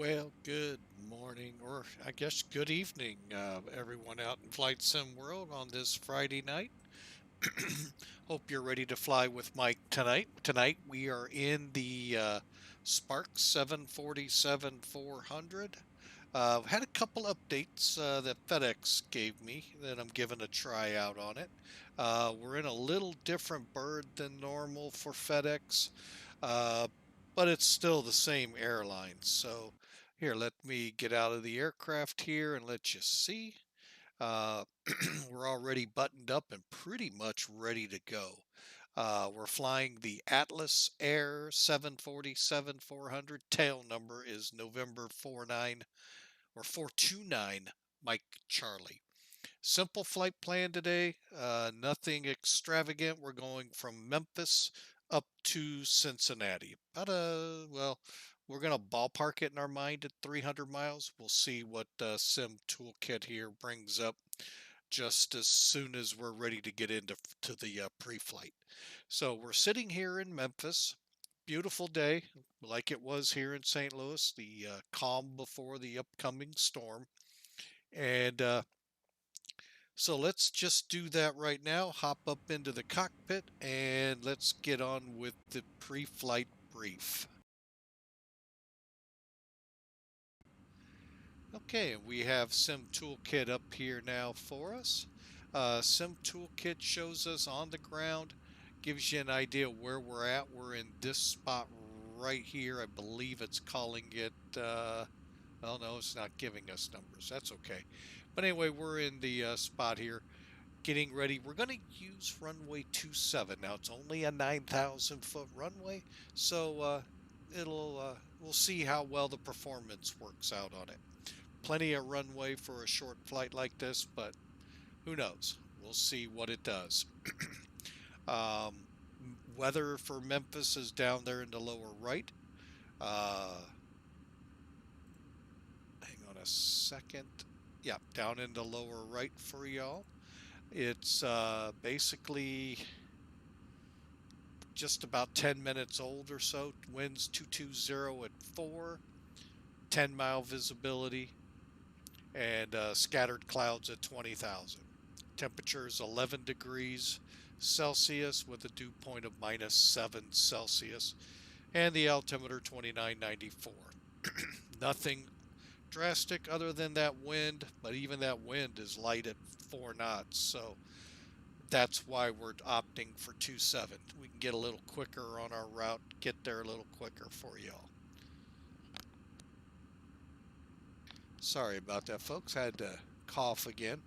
Well, good morning, or I guess good evening, everyone out in Flight Sim World on this Friday night. Hope you're ready to fly with Mike tonight. Tonight we are in the Sparks 747 400. Had a couple updates that FedEx gave me that I'm giving a try out on it. We're in a little different bird than normal for FedEx, uh, but it's still the same airline. So here, let me get out of the aircraft here and let you see. Uh, we're already buttoned up and pretty much ready to go. We're flying the Atlas Air 747 400. Tail number is November 49 or 429 Mike Charlie. Simple flight plan today, nothing extravagant. We're going from Memphis up to Cincinnati. We're going to ballpark it in our mind at 300 miles. We'll see what Sim Toolkit here brings up just as soon as we're ready to get into the pre-flight. So we're sitting here in Memphis. Beautiful day, like it was here in St. Louis, the calm before the upcoming storm. And so let's just do that right now. Hop up into the cockpit and let's get on with the pre-flight brief. Okay, we have Sim Toolkit up here now for us. Sim Toolkit shows us on the ground, gives you an idea where we're at. We're in this spot right here. I believe it's calling it, well, no, it's not giving us numbers. That's okay. But anyway, we're in the spot here, getting ready. We're going to use runway 27. Now, it's only a 9,000 foot runway, so we'll see how well the performance works out on it. Plenty of runway for a short flight like this, but who knows? We'll see what it does. um, Weather for Memphis is down there in the lower right. Hang on a second. Yeah, down in the lower right for y'all. It's basically just about 10 minutes old or so. Winds 220 at 4, 10-mile visibility, and scattered clouds at 20,000. Temperature is 11 degrees Celsius with a dew point of -7 Celsius, and the altimeter 2994. Nothing drastic other than that wind, but even that wind is light at 4 knots, so that's why we're opting for 27. We can get a little quicker on our route, get there a little quicker for y'all. Sorry about that, folks. I had to cough again.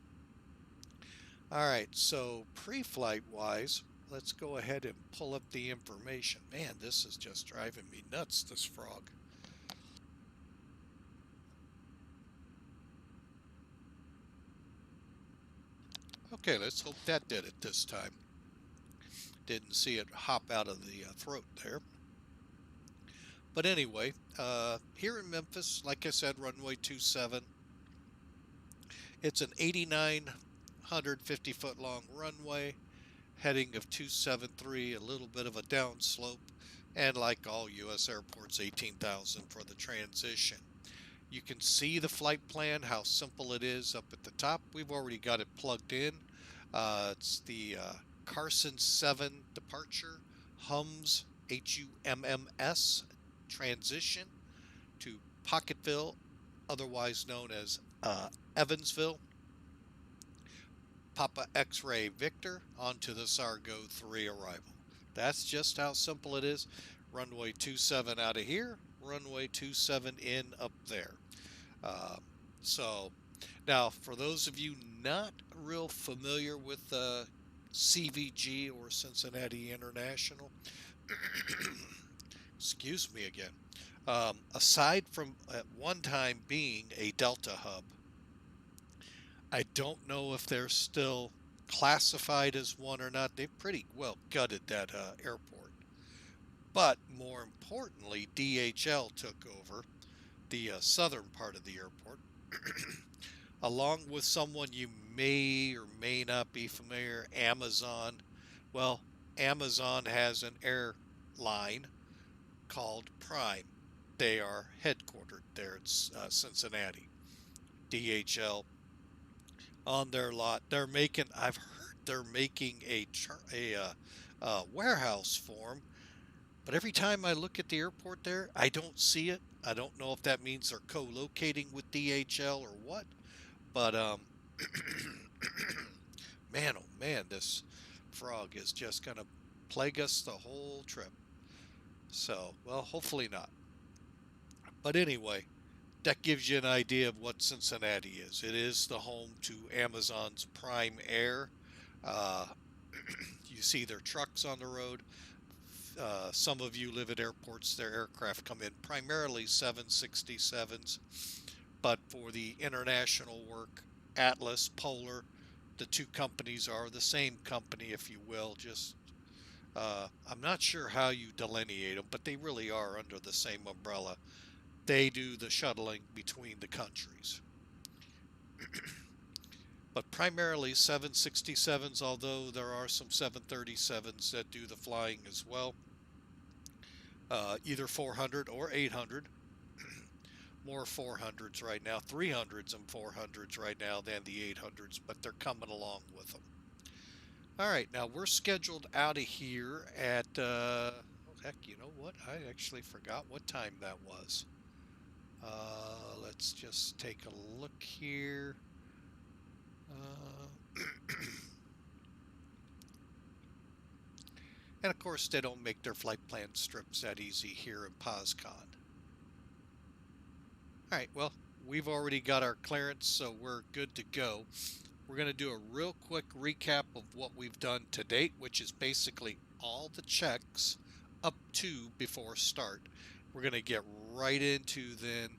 All right, so pre-flight wise, let's go ahead and pull up the information. Man, this is just driving me nuts, this frog. Okay, let's hope that did it this time. Didn't see it hop out of the throat there. But anyway, here in Memphis, like I said, runway 27. It's an 8,950 foot long runway, heading of 273, a little bit of a downslope, and like all U.S. airports, 18,000 for the transition. You can see the flight plan, how simple it is up at the top. We've already got it plugged in. It's the Carson 7 departure, HUMS, HUMMS transition to Pocketville, otherwise known as Evansville. Papa X-Ray Victor onto the Sargo 3 arrival. That's just how simple it is. Runway 27 out of here, runway 27 in up there. So now for those of you not real familiar with CVG or Cincinnati International, excuse me again, aside from at one time being a Delta hub, I don't know if they're still classified as one or not. They've pretty well gutted that airport. But more importantly, DHL took over the southern part of the airport, along with someone you may or may not be familiar, Amazon. Well, Amazon has an airline called Prime. They are headquartered there in Cincinnati. DHL on their lot. They're making. I've heard they're making a warehouse for 'em. But every time I look at the airport there, I don't see it. I don't know if that means they're co-locating with DHL or what. But man, oh man, this frog is just gonna plague us the whole trip. So, well, hopefully not. But anyway, that gives you an idea of what Cincinnati is. It is the home to Amazon's Prime Air. Uh, you see their trucks on the road. Some of you live at airports. Their aircraft come in primarily 767s, but for the international work, Atlas, Polar, the two companies are the same company, if you will. Just I'm not sure how you delineate them, but they really are under the same umbrella. They do the shuttling between the countries. But primarily 767s, although there are some 737s that do the flying as well. Either 400 or 800. More 400s right now, 300s and 400s right now than the 800s, but they're coming along with them. All right, now we're scheduled out of here at, oh heck, you know what? I actually forgot what time that was. Let's just take a look here. And of course, they don't make their flight plan strips that easy here in POSCON. All right, well, we've already got our clearance, so we're good to go. We're going to do a real quick recap of what we've done to date, which is basically all the checks up to before start. We're going to get right into then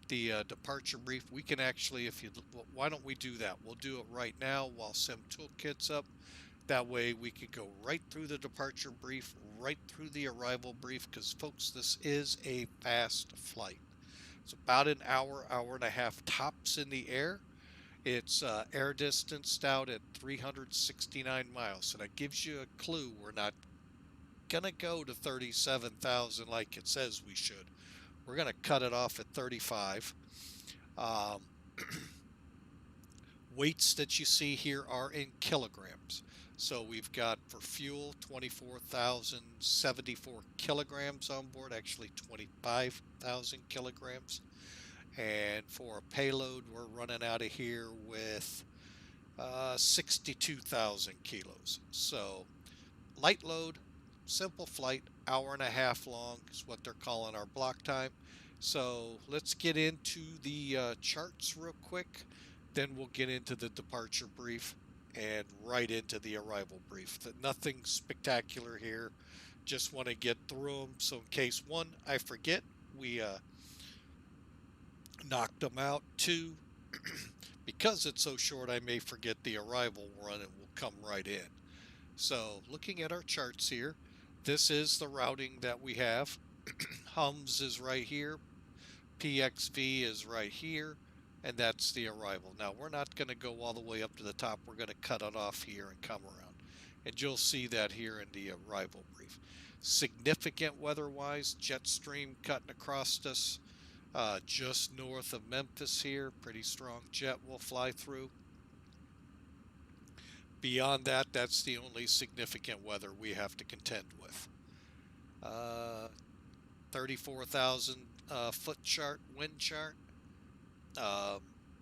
the departure brief. We can actually, why don't we do that? We'll do it right now while Sim Toolkit's up. That way we could go right through the departure brief, right through the arrival brief, because folks, this is a fast flight. It's about an hour, hour and a half tops in the air. It's air distanced out at 369 miles. So that gives you a clue. We're not going to go to 37,000 like it says we should. We're going to cut it off at 35. Weights that you see here are in kilograms. So we've got for fuel 24,074 kilograms on board, actually 25,000 kilograms. And for a payload, we're running out of here with 62,000 kilos. So light load, simple flight, hour and a half long is what they're calling our block time. So let's get into the charts real quick. Then we'll get into the departure brief and right into the arrival brief. Nothing spectacular here. Just want to get through them. So in case one, I forget, we knocked them out. Two, because it's so short, I may forget the arrival run and we'll come right in. So looking at our charts here, this is the routing that we have. Hums is right here. PXV is right here. And that's the arrival. Now, we're not going to go all the way up to the top. We're going to cut it off here and come around. And you'll see that here in the arrival brief. Significant weather-wise, jet stream cutting across us just north of Memphis here. Pretty strong jet will fly through. Beyond that, that's the only significant weather we have to contend with. 34,000 foot chart, wind chart.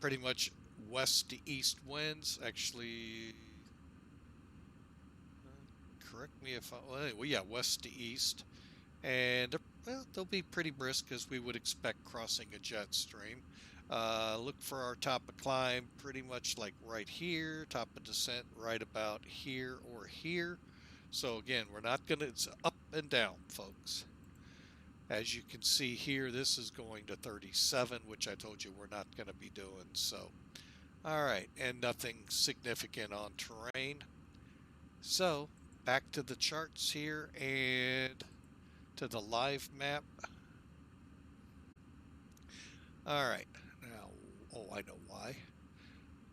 Pretty much west to east winds. Actually, correct me if well, anyway, yeah, west to east. And well, they'll be pretty brisk as we would expect crossing a jet stream. Look for our top of climb pretty much like right here, top of descent right about here or here. So again, we're not gonna, it's up and down, folks. As you can see here, this is going to 37, which I told you we're not going to be doing. So, all right, and nothing significant on terrain. So, back to the charts here and to the live map. All right, now, oh, I know why.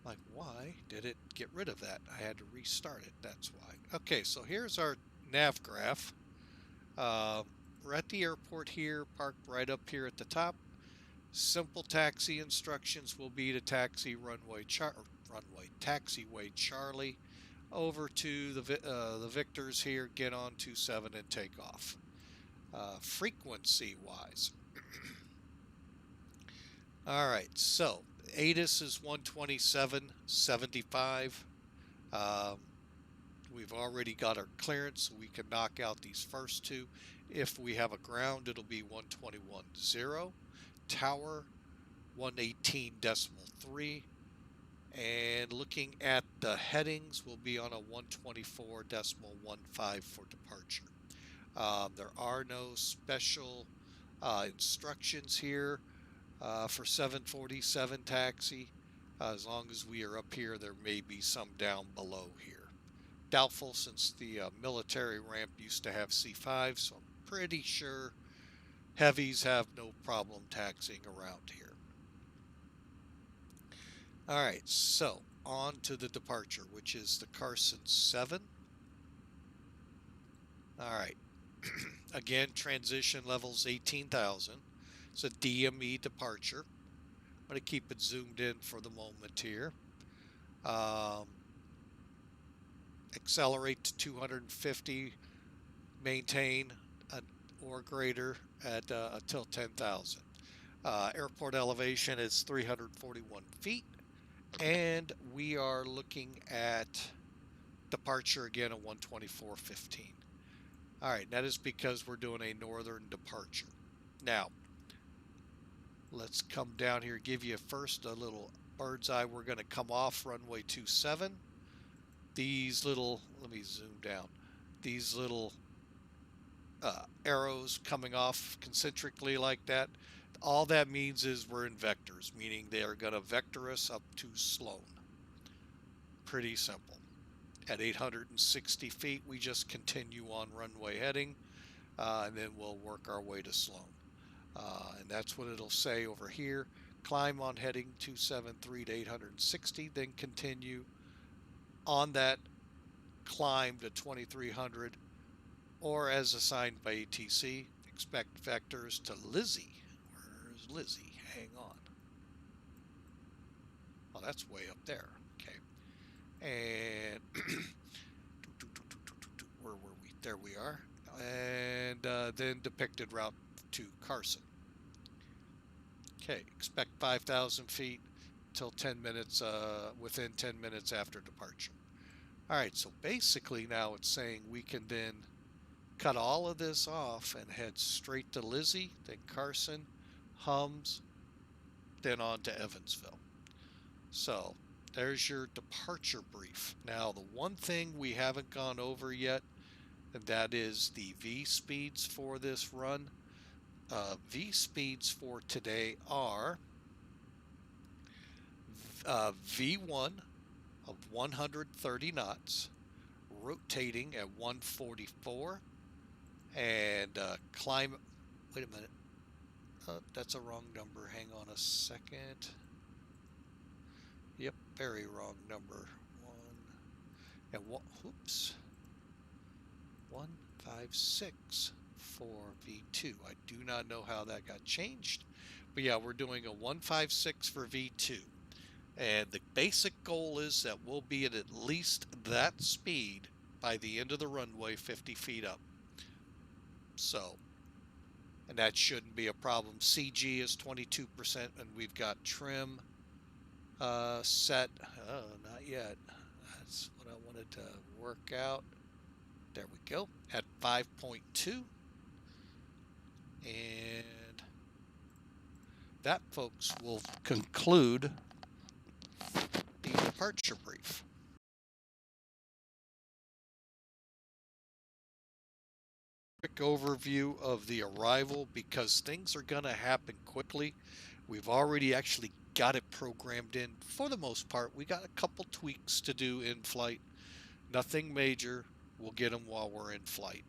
Like, why did it get rid of that? I had to restart it, that's why. Okay, so here's our nav graph. we're at the airport here, parked right up here at the top. Simple taxi instructions will be to taxi taxiway Charlie over to the Victors here, get on 27 and take off. Frequency wise, all right, so ATIS is 127.75. We've already got our clearance, so we can knock out these first two. If we have a ground, it'll be 121.0. Tower 118.3. And looking at the headings, we'll be on a 124.15 for departure. There are no special instructions here for 747 taxi. As long as we are up here, there may be some down below here. Doubtful, since the military ramp used to have C5, so I'm pretty sure heavies have no problem taxiing around here. All right, so on to the departure, which is the Carson 7. All right, again, transition levels 18,000. It's a DME departure. I'm going to keep it zoomed in for the moment here. Accelerate to 250, maintain or greater at until 10,000. Airport elevation is 341 feet. And we are looking at departure again at 124.15. All right, that is because we're doing a northern departure. Now, let's come down here, give you first a little bird's eye. We're going to come off runway 27. These little, let me zoom down, these little arrows coming off concentrically like that, all that means is we're in vectors, meaning they are going to vector us up to Sloan. Pretty simple. At 860 feet, we just continue on runway heading, and then we'll work our way to Sloan. And that's what it'll say over here. Climb on heading 273 to 860, then continue on that climb to 2300, or as assigned by ATC, expect vectors to Lizzie. Where's Lizzie? Hang on. Oh, that's way up there. Okay. And where were we? There we are. And then depicted route to Carson. Okay, expect 5,000 feet till 10 minutes, within 10 minutes after departure. All right, so basically now it's saying we can then cut all of this off and head straight to Lizzie, then Carson, Hums, then on to Evansville. So there's your departure brief. Now, the one thing we haven't gone over yet, and that is the V speeds for this run. V speeds for today are V1 of 130 knots, rotating at 144, and climb. Wait a minute. That's a wrong number. Hang on a second. Yep, very wrong number. Oops. 156 for V2. I do not know how that got changed, but yeah, we're doing a 156 for V2. And the basic goal is that we'll be at least that speed by the end of the runway, 50 feet up. So, and that shouldn't be a problem. CG is 22%, and we've got trim set. Oh, not yet. That's what I wanted to work out. There we go, at 5.2. And that, folks, will conclude the departure brief. Quick overview of the arrival, because things are going to happen quickly. We've already actually got it programmed in for the most part. We got a couple tweaks to do in flight. Nothing major. We'll get them while we're in flight.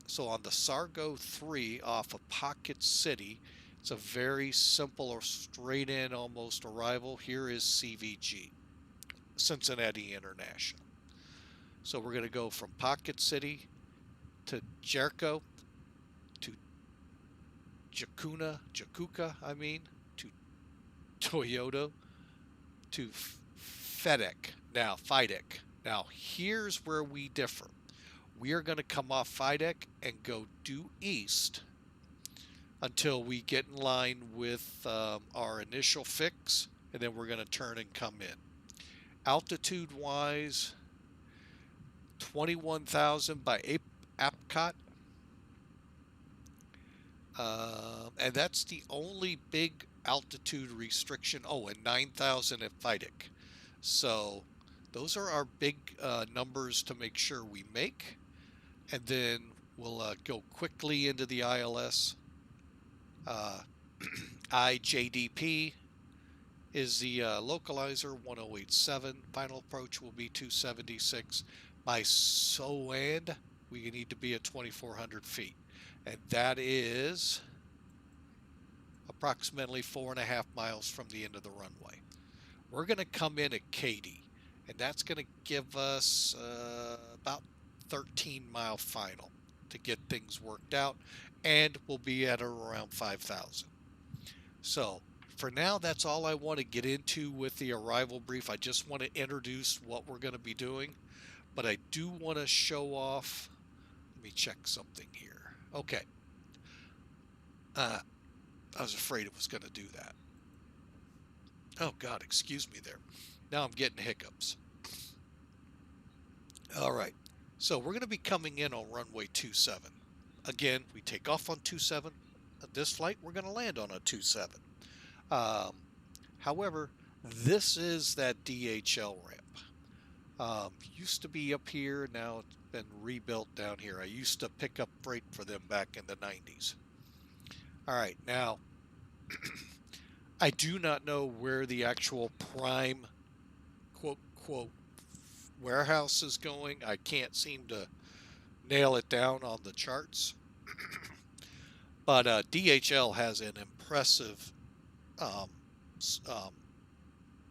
So on the Sargo 3 off of Pocket City, it's a very simple or straight in almost arrival. Here is CVG, Cincinnati International. So we're going to go from Pocket City to Jericho, to Jakuka, to Toyota, to FEDEX. Now, here's where we differ. We are going to come off FEDEX and go due east until we get in line with our initial fix, and then we're going to turn and come in. Altitude-wise, 21,000 by Apcot. And that's the only big altitude restriction. Oh, and 9,000 at FEDEX. So those are our big numbers to make sure we make. And then we'll go quickly into the ILS. IJDP is the localizer 1087. Final approach will be 276. By SOAND, we need to be at 2,400 feet. And that is approximately 4.5 miles from the end of the runway. We're going to come in at Katy, and that's going to give us about 13-mile final to get things worked out, and we'll be at around 5,000. So for now, that's all I want to get into with the arrival brief. I just want to introduce what we're going to be doing, but I do want to show off. Let me check something here. Okay. I was afraid it was going to do that. Oh, God, excuse me there. Now I'm getting hiccups. All right. So we're going to be coming in on runway 27. Again, we take off on 27. This flight, we're going to land on a 27. However, this is that DHL ramp. Used to be up here. Now it's been rebuilt down here. I used to pick up freight for them back in the 90s. All right, now I do not know where the actual prime quote warehouse is going. I can't seem to nail it down on the charts. But DHL has an impressive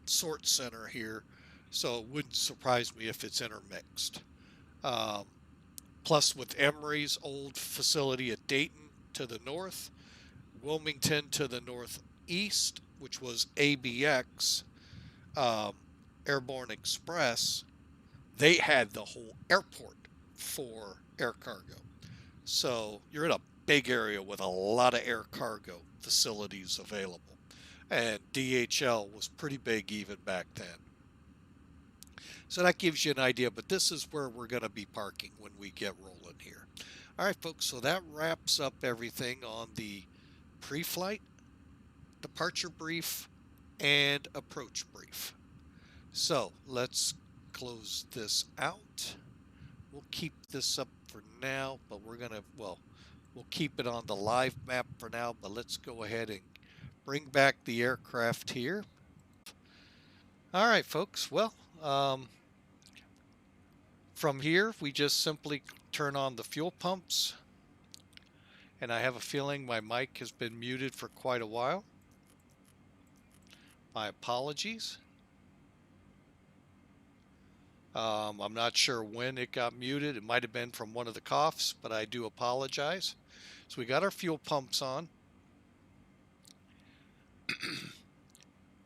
sort center here, so it wouldn't surprise me if it's intermixed. Plus with Emory's old facility at Dayton to the north, Wilmington to the northeast, which was ABX, Airborne Express, they had the whole airport for air cargo. So you're in a big area with a lot of air cargo facilities available. And DHL was pretty big even back then. So that gives you an idea, but this is where we're going to be parking when we get rolling here. All right, folks, so that wraps up everything on the pre-flight, departure brief, and approach brief. So let's close this out. We'll keep this up for now, but we'll keep it on the live map for now, but let's go ahead and bring back the aircraft here. All right, folks, well, from here, we just simply turn on the fuel pumps, and I have a feeling my mic has been muted for quite a while. My apologies. I'm not sure when it got muted. It might have been from one of the coughs, but I do apologize. So we got our fuel pumps on.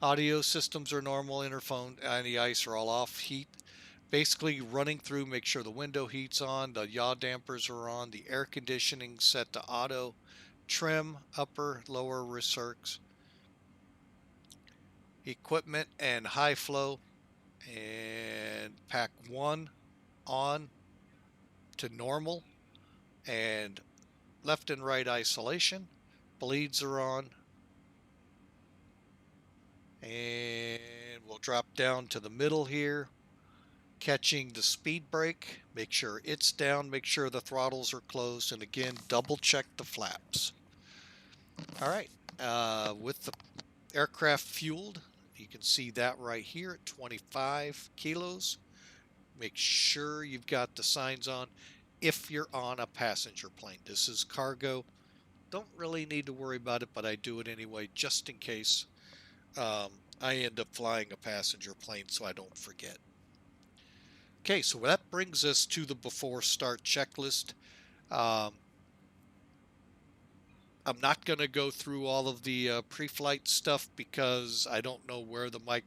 Audio systems are normal, interphone, anti-ice are all off. Heat basically running through, make sure the window heat's on, the yaw dampers are on, the air conditioning set to auto, trim, upper, lower recircs, equipment and high flow, and pack 1 on to normal, and left and right isolation, bleeds are on, and we'll drop down to the middle here, catching the speed brake, make sure it's down, make sure the throttles are closed, and again, double check the flaps. All right, with the aircraft fueled, you can see that right here at 25 kilos. Make sure you've got the signs on if you're on a passenger plane. This is cargo. Don't really need to worry about it, but I do it anyway just in case I end up flying a passenger plane so I don't forget. Okay, so that brings us to the before start checklist. Um, I'm not going to go through all of the pre-flight stuff because I don't know where the mic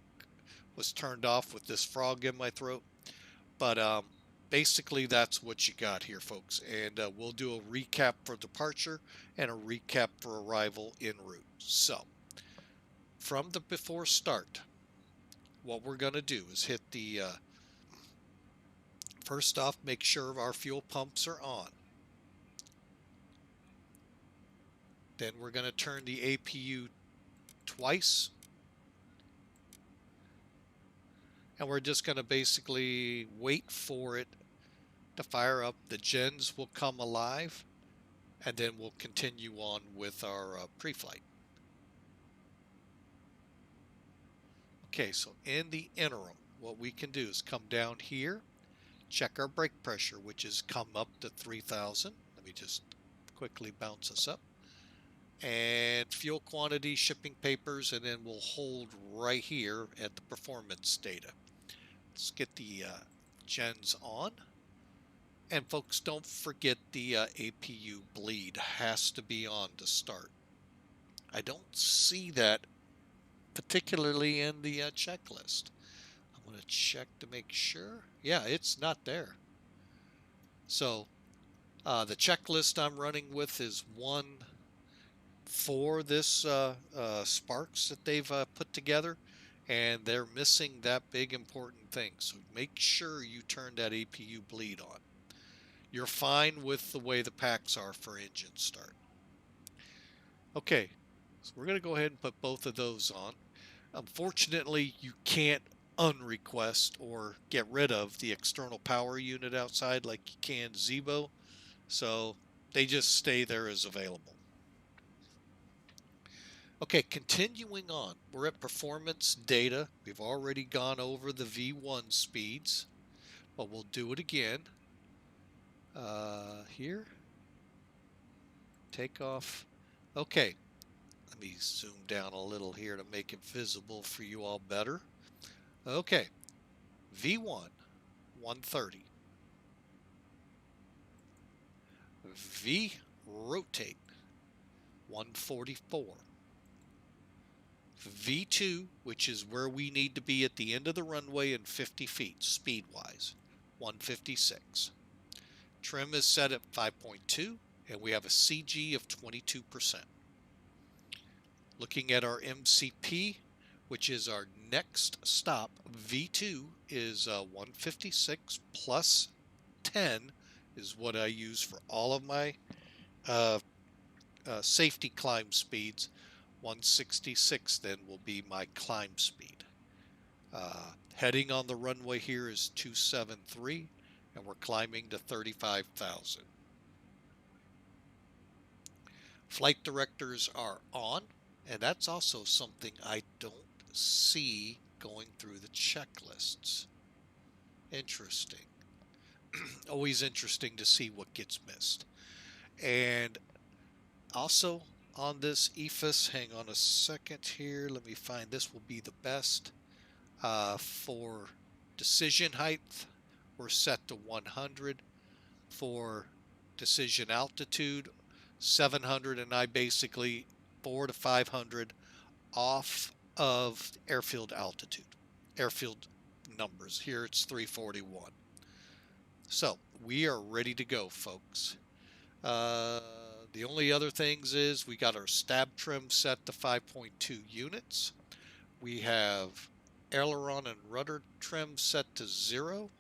was turned off with this frog in my throat. But basically, that's what you got here, folks. And we'll do a recap for departure and a recap for arrival en route. So, from the before start, what we're going to do is hit the first off, make sure our fuel pumps are on. Then we're going to turn the APU twice. And we're just going to basically wait for it to fire up. The gens will come alive. And then we'll continue on with our pre-flight. Okay, so in the interim, what we can do is come down here, check our brake pressure, which has come up to 3,000. Let me just quickly bounce us up. And fuel quantity, shipping papers, and then we'll hold right here at the performance data. Let's get the gens on. And folks, don't forget the APU bleed has to be on to start. I don't see that particularly in the checklist. I'm going to check to make sure. Yeah, it's not there. So the checklist I'm running with is one for this Sparks that they've put together, and they're missing that big important thing. So make sure you turn that APU bleed on. You're fine with the way the packs are for engine start. Okay, so we're going to go ahead and put both of those on. Unfortunately, you can't unrequest or get rid of the external power unit outside like you can Zebo, so they just stay there as available. Okay, continuing on, we're at performance data. We've already gone over the V1 speeds, but we'll do it again. Here, takeoff. Okay, let me zoom down a little here to make it visible for you all better. Okay, V1, 130. V rotate, 144. V2, which is where we need to be at the end of the runway in 50 feet, speed-wise, 156. Trim is set at 5.2, and we have a CG of 22%. Looking at our MCP, which is our next stop, V2 is 156 plus 10 is what I use for all of my safety climb speeds. 166 then will be my climb speed. Heading on the runway here is 273, and we're climbing to 35,000. Flight directors are on, and that's also something I don't see going through the checklists. Interesting. Always interesting to see what gets missed. And also on this EFIS, hang on a second here, let me find, this will be the best. For decision height, we're set to 100. For decision altitude, 700, and I basically 400 to 500 off of airfield altitude, airfield numbers. Here it's 341. So we are ready to go, folks. The only other things is we got our stab trim set to 5.2 units. We have aileron and rudder trim set to 0.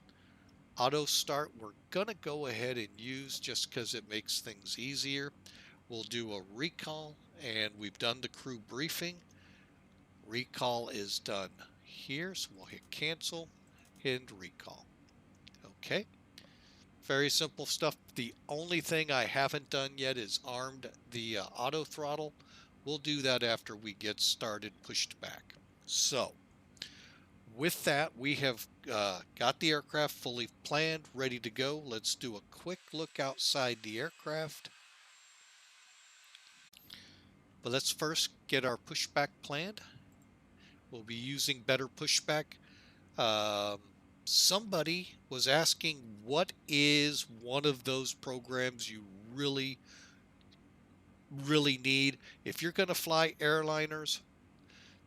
Auto start we're gonna go ahead and use just because it makes things easier. We'll do a recall, and we've done the crew briefing. Recall is done here, so we'll hit cancel and recall. Okay, very simple stuff. The only thing I haven't done yet is armed the auto throttle. We'll do that after we get started, pushed back. So with that, we have got the aircraft fully planned, ready to go. Let's do a quick look outside the aircraft. But let's first get our pushback planned. We'll be using better pushback. Somebody was asking, what is one of those programs you really need? If you're going to fly airliners,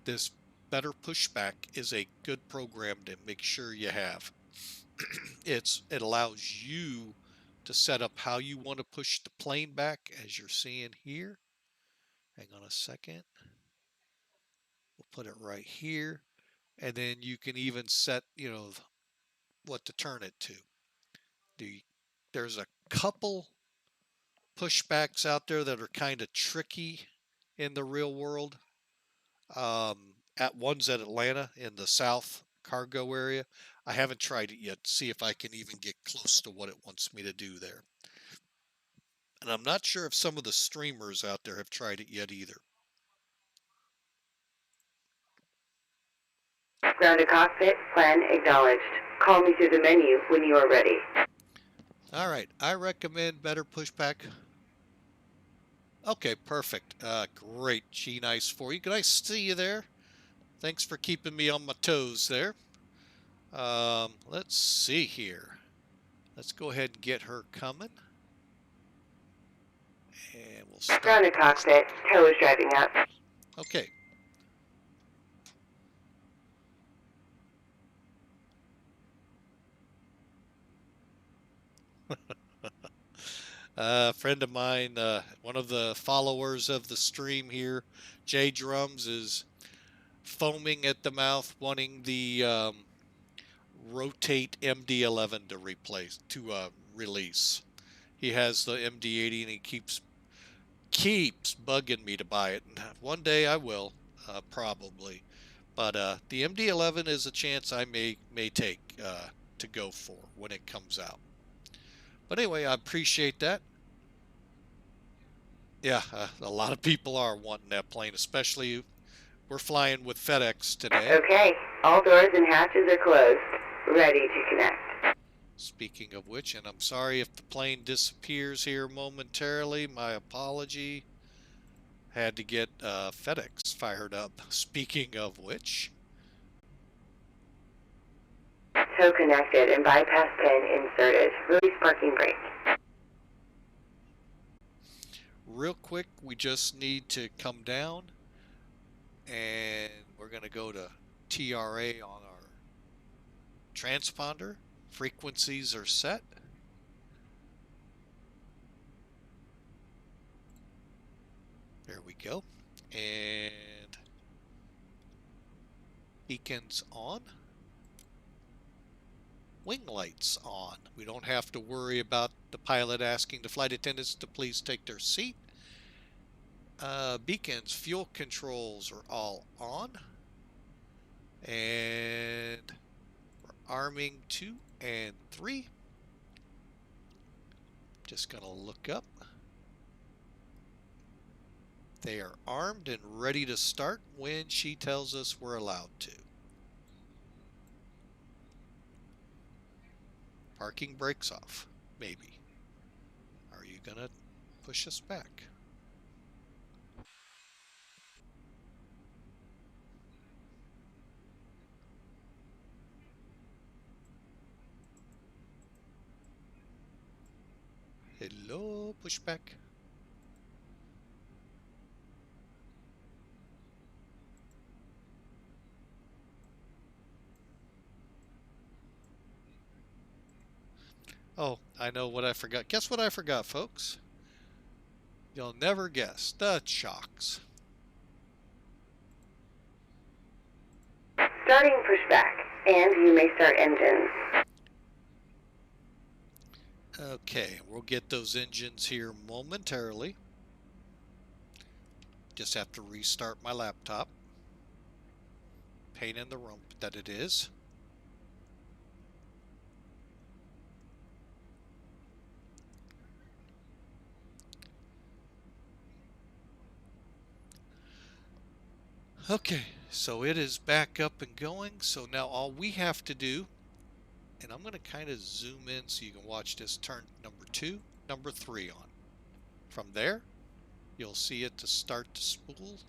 this Better Pushback is a good program to make sure you have. It allows you to set up how you want to push the plane back, as you're seeing here. Hang on a second. We'll put it right here. And then you can even set, what to turn it to. There's a couple pushbacks out there that are kind of tricky in the real world. One's at Atlanta in the South cargo area. I haven't tried it yet to see if I can even get close to what it wants me to do there. And I'm not sure if some of the streamers out there have tried it yet either. Ground to cockpit, plan acknowledged. Call me through the menu when you are ready. All right, I recommend Better Pushback. Okay, perfect. Great, G-Nice for you. Nice to see you there. Thanks for keeping me on my toes there. Let's see here. Let's go ahead and get her coming. And we'll start. Ground to cockpit, tow is driving up. Okay. A friend of mine, one of the followers of the stream here, J Drums, is foaming at the mouth, wanting the Rotate MD11 to release. He has the MD80 and he keeps bugging me to buy it. And one day I will, probably. But the MD11 is a chance I may take to go for when it comes out. But anyway, I appreciate that. Yeah, a lot of people are wanting that plane, especially we're flying with FEDEX today. Okay, all doors and hatches are closed. Ready to connect. Speaking of which, and I'm sorry if the plane disappears here momentarily, my apology. Had to get FEDEX fired up. Speaking of which. Tow connected and bypass pin inserted. Release parking brake. Real quick, we just need to come down and we're going to go to TRA on our transponder. Frequencies are set. There we go. And beacons on. Wing lights on. We don't have to worry about the pilot asking the flight attendants to please take their seat. Beacons, fuel controls are all on. And we're arming 2 and 3. Just going to look up. They are armed and ready to start when she tells us we're allowed to. Parking brakes off, maybe. Are you going to push us back? Hello, pushback. Oh, I know what I forgot. Guess what I forgot, folks? You'll never guess. The chocks. Starting pushback, and you may start engines. Okay, we'll get those engines here momentarily. Just have to restart my laptop. Pain in the rump that it is. Okay, so it is back up and going. So now all we have to do, and I'm going to kind of zoom in so you can watch this, turn number 2, number 3 on. From there, you'll see it to start to spool.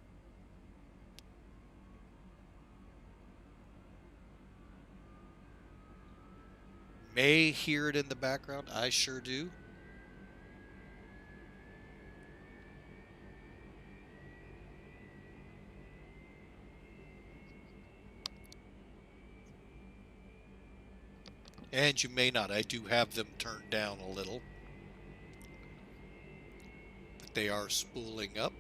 may hear it in the background. I sure do. And you may not. I do have them turned down a little. But they are spooling up.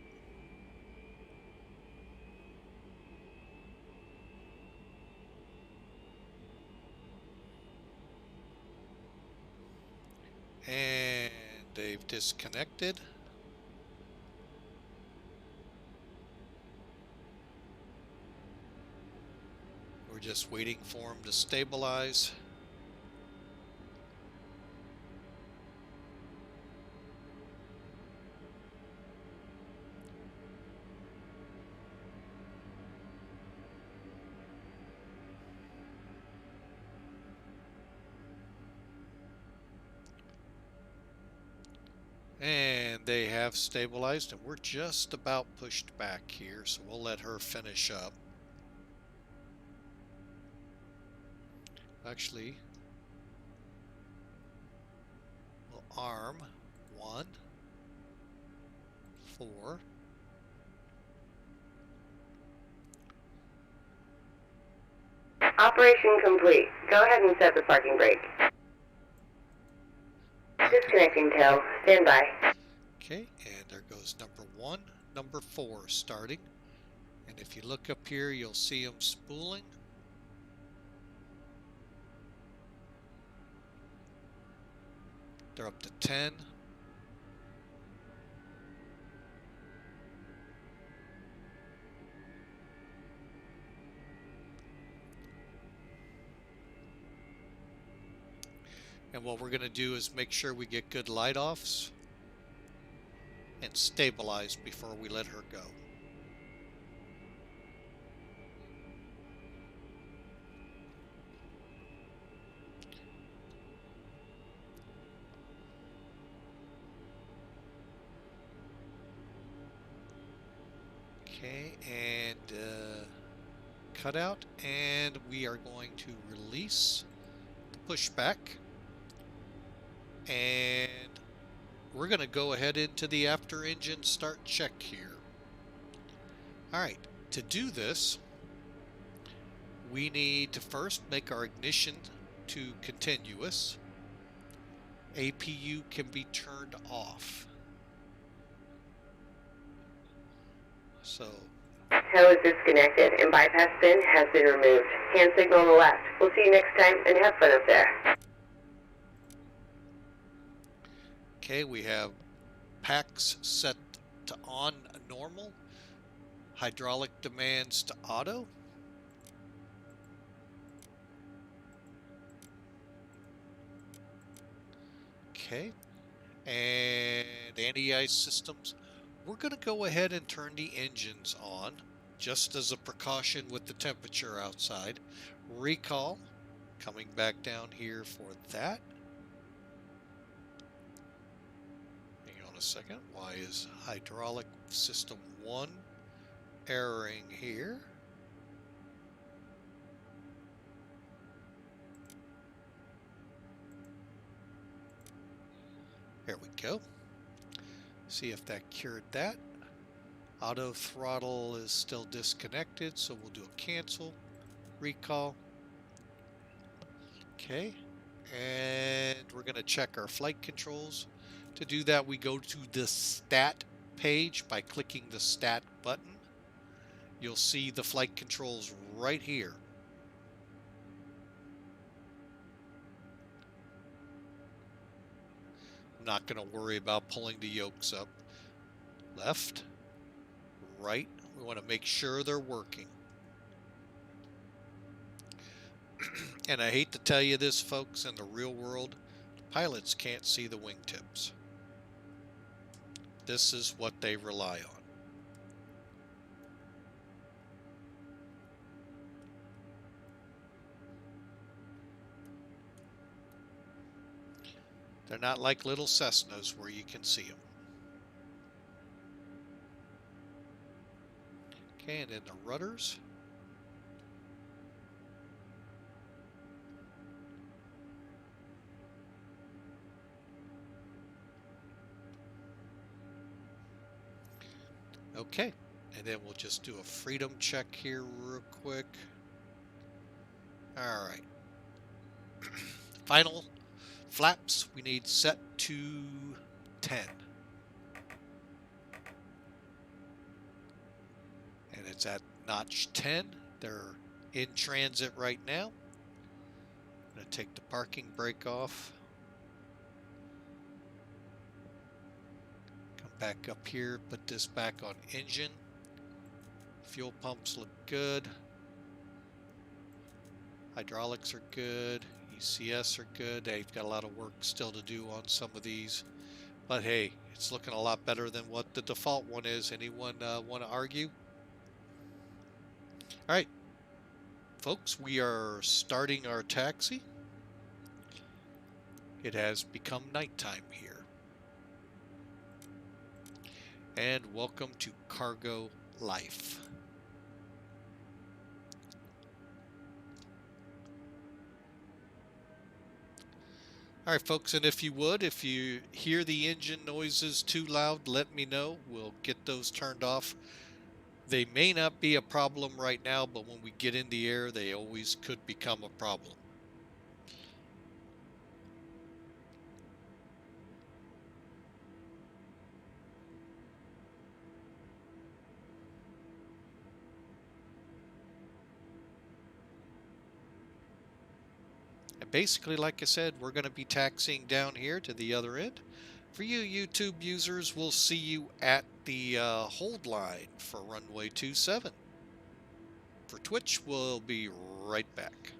And they've disconnected. We're just waiting for them to stabilize. And they have stabilized, and we're just about pushed back here, so we'll let her finish up. Actually, we'll arm 1, 4. Operation complete. Go ahead and set the parking brake. Disconnecting tail. Stand by. Okay, and there goes number 1, number 4 starting. And if you look up here, you'll see them spooling. They're up to 10. And what we're going to do is make sure we get good light offs and stabilize before we let her go. Okay, and cut out, and we are going to release the pushback, and we're going to go ahead into the after engine start check here. Alright, to do this, we need to first make our ignition to continuous. APU can be turned off. So, Tow is disconnected and bypass pin has been removed. Hand signal on the left. We'll see you next time and have fun up there. okay, we have packs set to on normal, hydraulic demands to auto. Okay, and anti-ice systems. We're going to go ahead and turn the engines on just as a precaution with the temperature outside. Recall, coming back down here for that. Hang on a second. Why is hydraulic system 1 erroring here? There we go. See if that cured that. Auto throttle is still disconnected, so we'll do a cancel, recall. Okay, and we're going to check our flight controls. To do that, we go to the stat page by clicking the stat button. You'll see the flight controls right here. I'm not going to worry about pulling the yokes up. Left, right, we want to make sure they're working. And I hate to tell you this, folks, in the real world, pilots can't see the wingtips. This is what they rely on. They're not like little Cessnas where you can see them. Okay, and then the rudders. Okay, and then we'll just do a freedom check here real quick. All right. Final flaps, we need set to 10. And it's at notch 10. They're in transit right now. I'm going to take the parking brake off. Come back up here, put this back on engine. Fuel pumps look good. Hydraulics are good. ECS are good. They've got a lot of work still to do on some of these. But hey, it's looking a lot better than what the default one is. Anyone want to argue? All right, folks, we are starting our taxi. It has become nighttime here. And welcome to Cargo Life. All right, folks, and if you hear the engine noises too loud, let me know. We'll get those turned off. They may not be a problem right now, but when we get in the air, they always could become a problem. And basically, like I said, we're going to be taxiing down here to the other end. For you YouTube users, we'll see you at the hold line for runway 27. For Twitch, we'll be right back.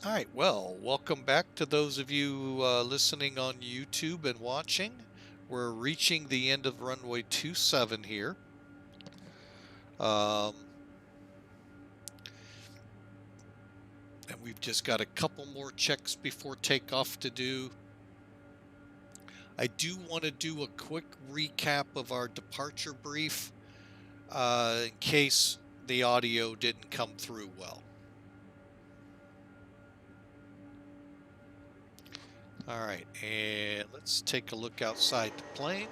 All right, well, welcome back to those of you listening on YouTube and watching. We're reaching the end of runway 27 here. And we've just got a couple more checks before takeoff to do. I do want to do a quick recap of our departure brief in case the audio didn't come through well. All right, and let's take a look outside the plane.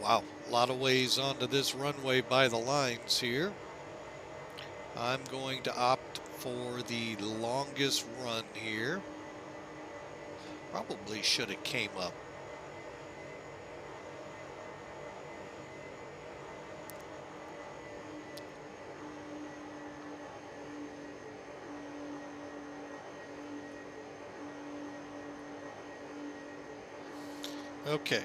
Wow, a lot of ways onto this runway by the lines here. I'm going to opt for the longest run here. Probably should have came up. Okay,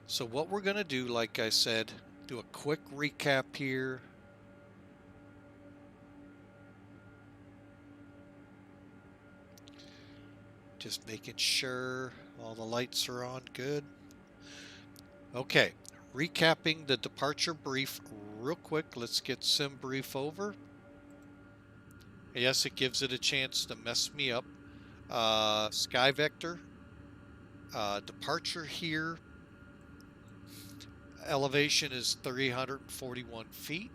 so what we're going to do, like I said, do a quick recap here. Just making sure all the lights are on good. Okay, recapping the departure brief real quick. Let's get sim brief over. Yes, it gives it a chance to mess me up. Sky vector. Departure here. Elevation is 341 feet.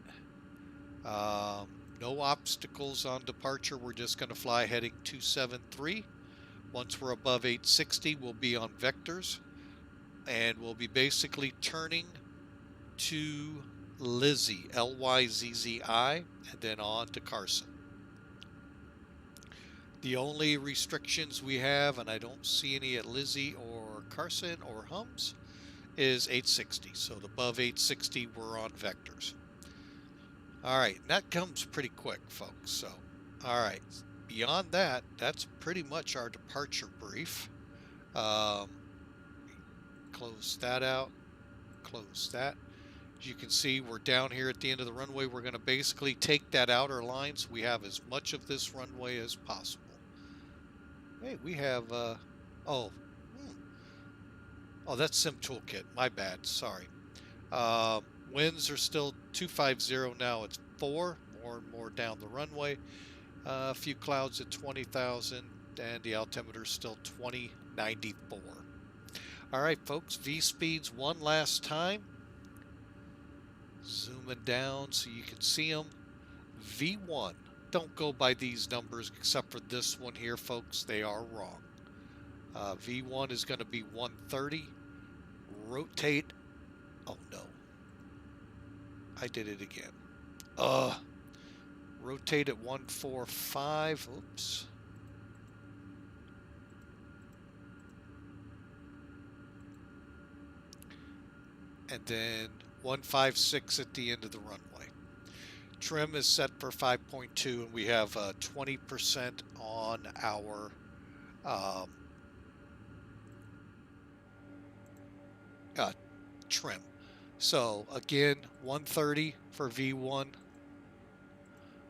No obstacles on departure. We're just going to fly heading 273. Once we're above 860, we'll be on vectors. And we'll be basically turning to Lizzie, L-Y-Z-Z-I, and then on to Carson. The only restrictions we have, and I don't see any at Lizzie or Carson or Hums, is 860. So above 860, we're on vectors. All right, and that comes pretty quick, folks. So, all right, beyond that, that's pretty much our departure brief. Close that out, close that. As you can see, we're down here at the end of the runway. We're going to basically take that outer line so we have as much of this runway as possible. Hey, we have, oh, that's Sim Toolkit. My bad, sorry. Winds are still 250 now. It's 4, more and more down the runway. A few clouds at 20,000, and the altimeter is still 2094. All right, folks, V speeds one last time. Zooming down so you can see them. V1. Don't go by these numbers except for this one here, folks. They are wrong. V1 is going to be 130. Rotate. Oh, no. I did it again. Rotate at 145. Oops. And then 156 at the end of the runway. Trim is set for 5.2, and we have 20% on our trim. So again, 130 for V1,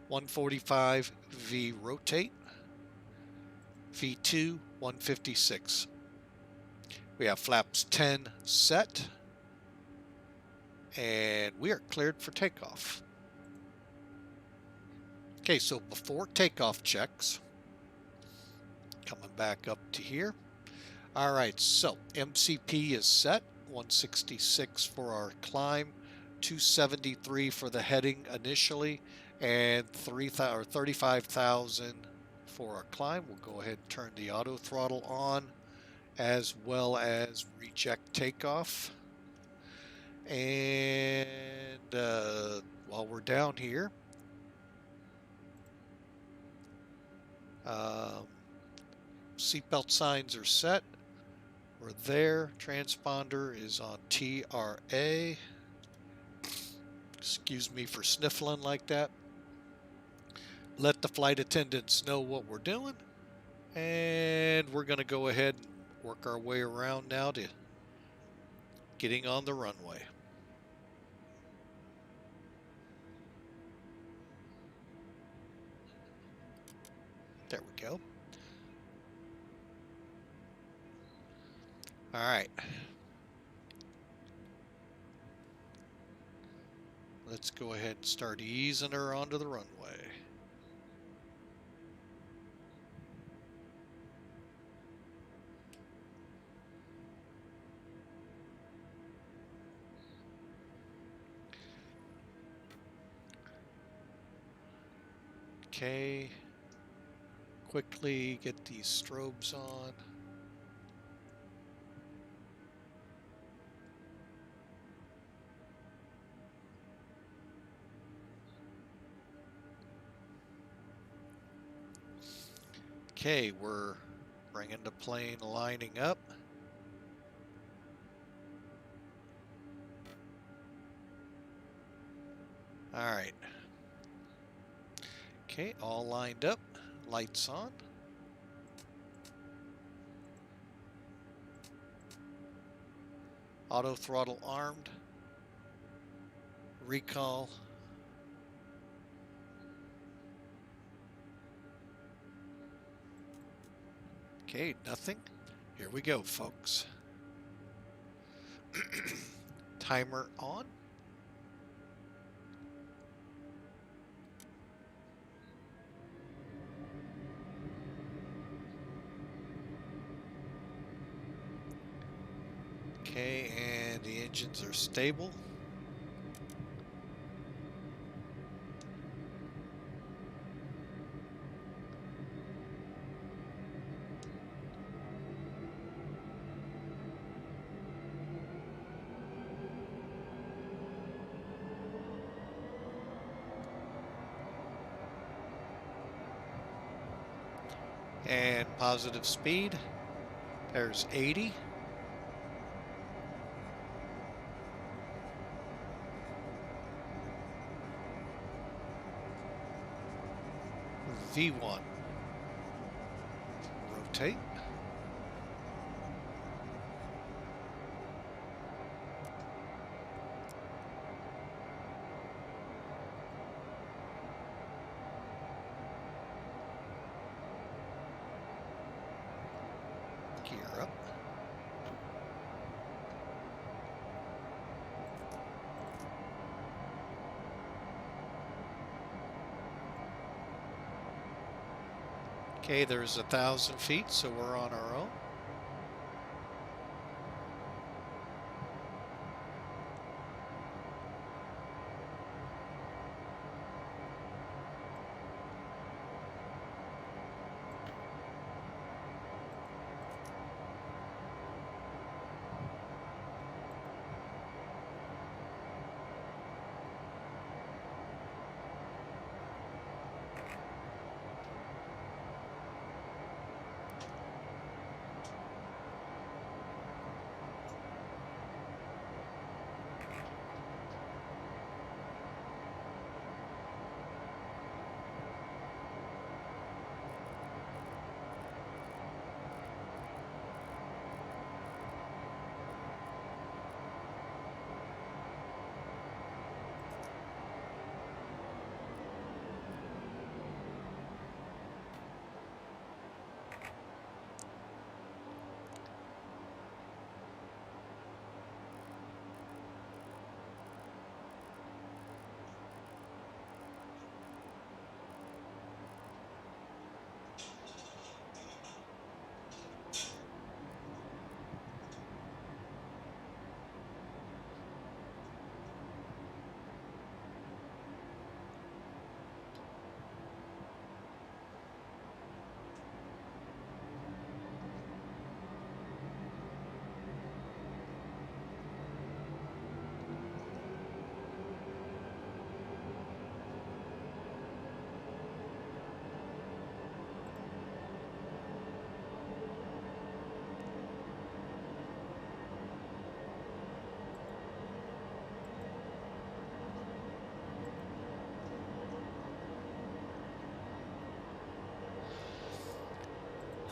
145 V rotate, V2 156. We have flaps 10 set, and we are cleared for takeoff. Okay, so before takeoff checks, coming back up to here. All right, so MCP is set, 166 for our climb, 273 for the heading initially, and 35,000 for our climb. We'll go ahead and turn the auto throttle on, as well as recheck takeoff. And while we're down here, seatbelt signs are set. We're there. Transponder is on TRA. Excuse me for sniffling like that. Let the flight attendants know what we're doing. And we're going to go ahead and work our way around now to getting on the runway. There we go. All right. Let's go ahead and start easing her onto the runway. Okay. Quickly get these strobes on. Okay, we're bringing the plane lining up. All right. Okay, all lined up. Lights on. Auto throttle armed. Recall. Okay, nothing. Here we go, folks. Timer on. Okay, and the engines are stable. And positive speed. There's 80. V1. Rotate. Gear up. Okay, there's 1,000 feet, so we're on our own.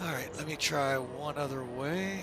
All right, let me try one other way.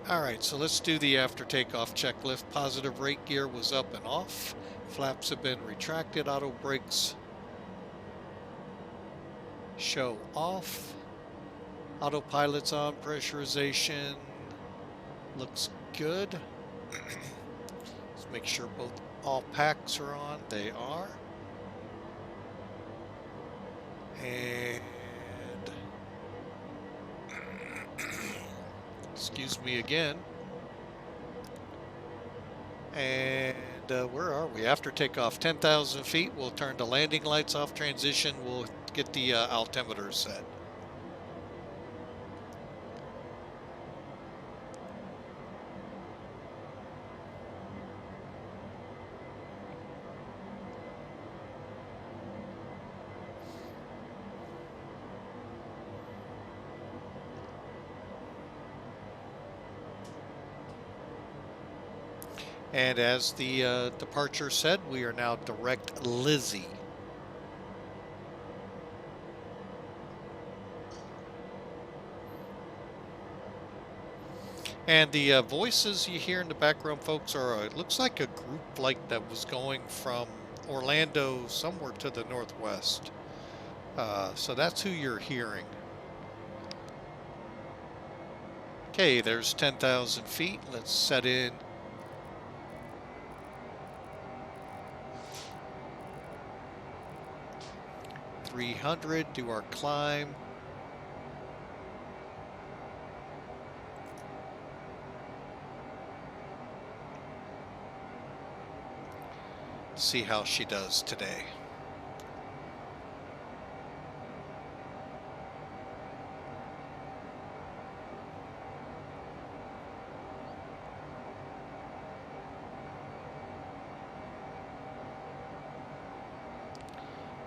All right, so let's do the after takeoff checklist. Positive rate gear was up and off. Flaps have been retracted. Auto brakes show off. Autopilot's on. Pressurization looks good. Let's make sure all packs are on. They are. And excuse me again. And where are we? After takeoff, 10,000 feet. We'll turn the landing lights off. Transition. We'll get the altimeter set. And as the departure said, we are now direct Lizzie. And the voices you hear in the background, folks, are it looks like a group flight that was going from Orlando somewhere to the northwest. So that's who you're hearing. Okay, there's 10,000 feet. Let's set in. $300, do our climb. See how she does today.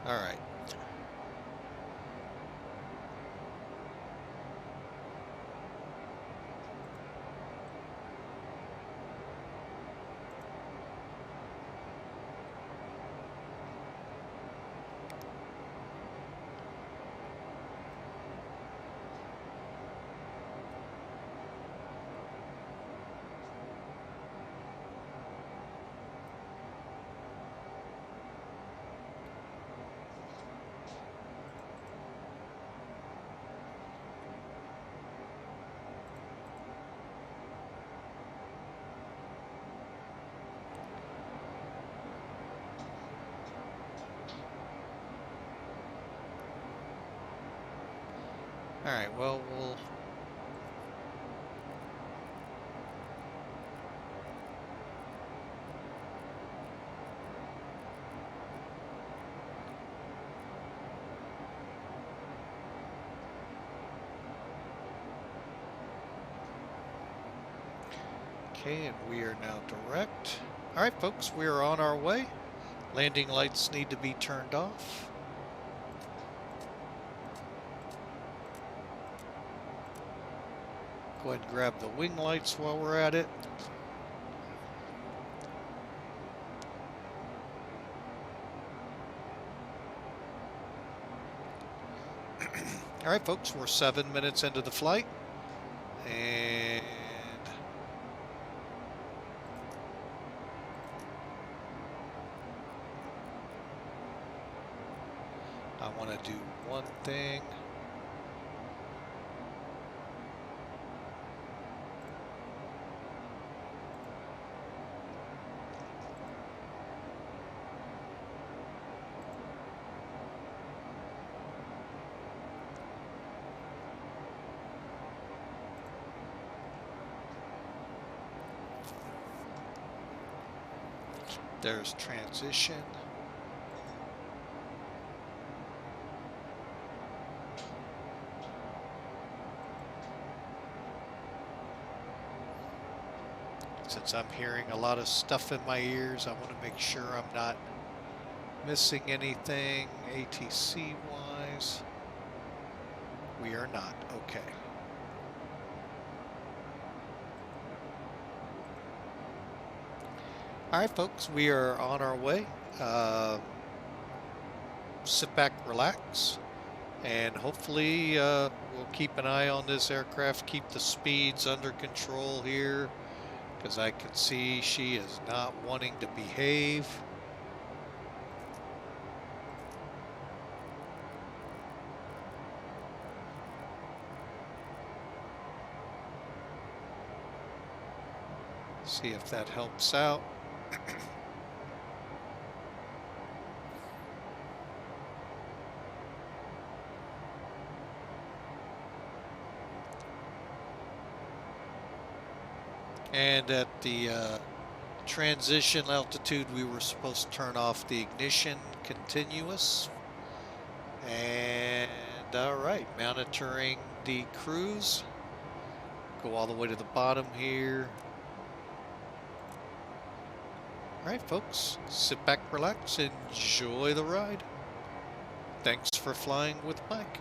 All right. All right, well, we'll... Okay, and we are now direct. All right, folks, we are on our way. Landing lights need to be turned off. Go ahead and grab the wing lights while we're at it. All right, folks, we're 7 minutes into the flight. And I want to do one thing. There's transition. Since I'm hearing a lot of stuff in my ears, I want to make sure I'm not missing anything ATC wise. We are not. Okay. All right, folks, we are on our way. Sit back, relax, and hopefully we'll keep an eye on this aircraft, keep the speeds under control here, because I can see she is not wanting to behave. See if that helps out. And at the transition altitude, we were supposed to turn off the ignition continuous. And all right, monitoring the cruise. Go all the way to the bottom here. All right, folks, sit back, relax, enjoy the ride. Thanks for flying with Mike.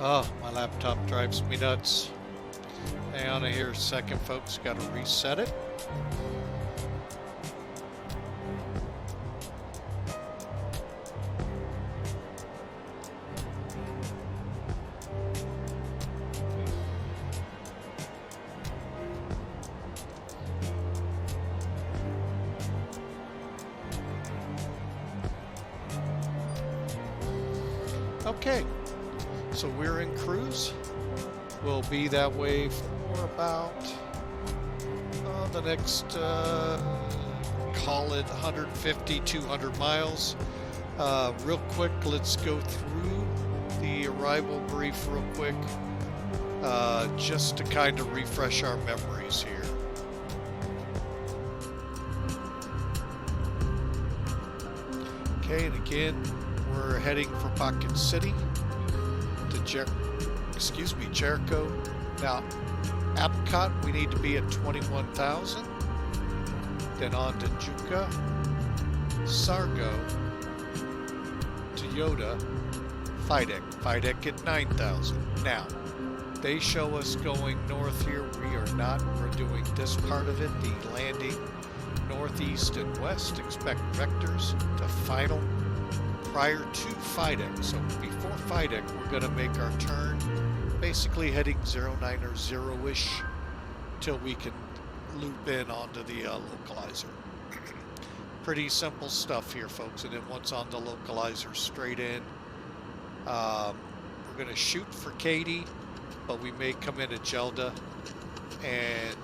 Oh, my laptop drives me nuts. Hang on here a second, folks. Got to reset it. Okay, so we're in cruise. We'll be that way for about the next, call it 150, 200 miles. Real quick, let's go through the arrival brief real quick, just to kind of refresh our memories here. Okay, and again, we're heading for Pocket City to Jericho. Now, Epcot, we need to be at 21,000. Then on to Juca, Sargo, Toyota, FEDEX at 9,000. Now, they show us going north here. We are not. We're doing this part of it, the landing northeast and west. Expect vectors to final prior to FEDEX. So before FEDEX, we're going to make our turn, basically heading 09 or 0-ish till we can loop in onto the localizer. Pretty simple stuff here, folks. And then once on the localizer, straight in. We're going to shoot for Katy, but we may come in at Gelda and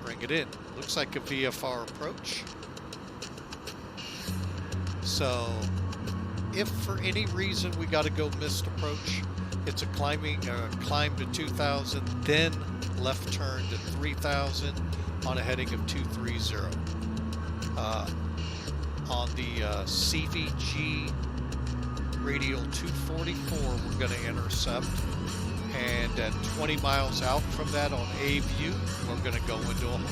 bring it in. Looks like a VFR approach. So if for any reason we got to go missed approach, it's a climb to 2,000, then left turn to 3,000 on a heading of 230. On the CVG radial 244, we're going to intercept, and at 20 miles out from that on A view, we're going to go into a hold.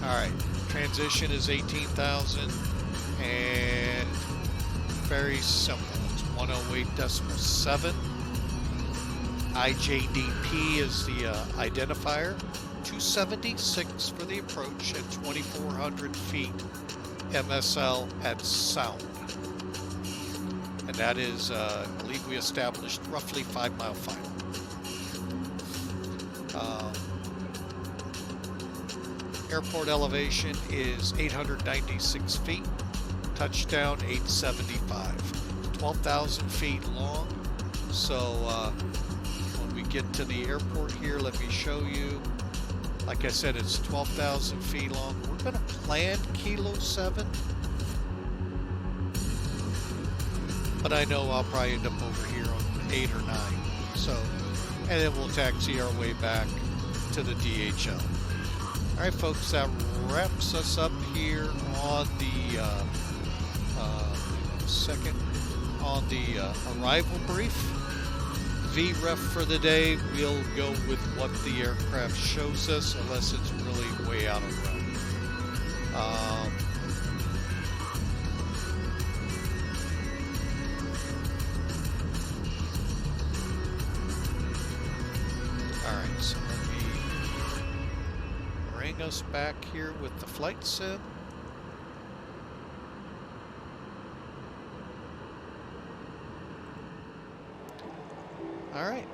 All right, transition is 18,000, and very simple. It's 108.7. IJDP is the identifier. 276 for the approach at 2,400 feet. MSL at sound. And that is, I believe we established roughly 5 mile final. Airport elevation is 896 feet. Touchdown 875. 12,000 feet long. So when we get to the airport here, let me show you. Like I said, it's 12,000 feet long. We're going to plan Kilo 7. But I know I'll probably end up over here on 8 or 9. So, and then we'll taxi our way back to the DHL. All right, folks, that wraps us up here on the arrival brief. VREF for the day, we'll go with what the aircraft shows us, unless it's really way out of realm. Alright, so let me bring us back here with the flight sim. All right.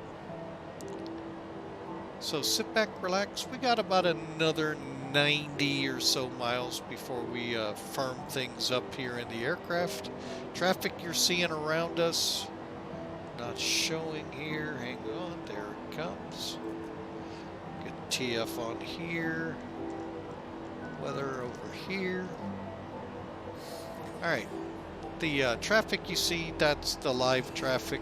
So sit back, relax. We got about another 90 or so miles before we firm things up here in the aircraft. Traffic you're seeing around us, not showing here. Hang on, there it comes. Get TF on here. Weather over here. All right. The traffic you see, that's the live traffic.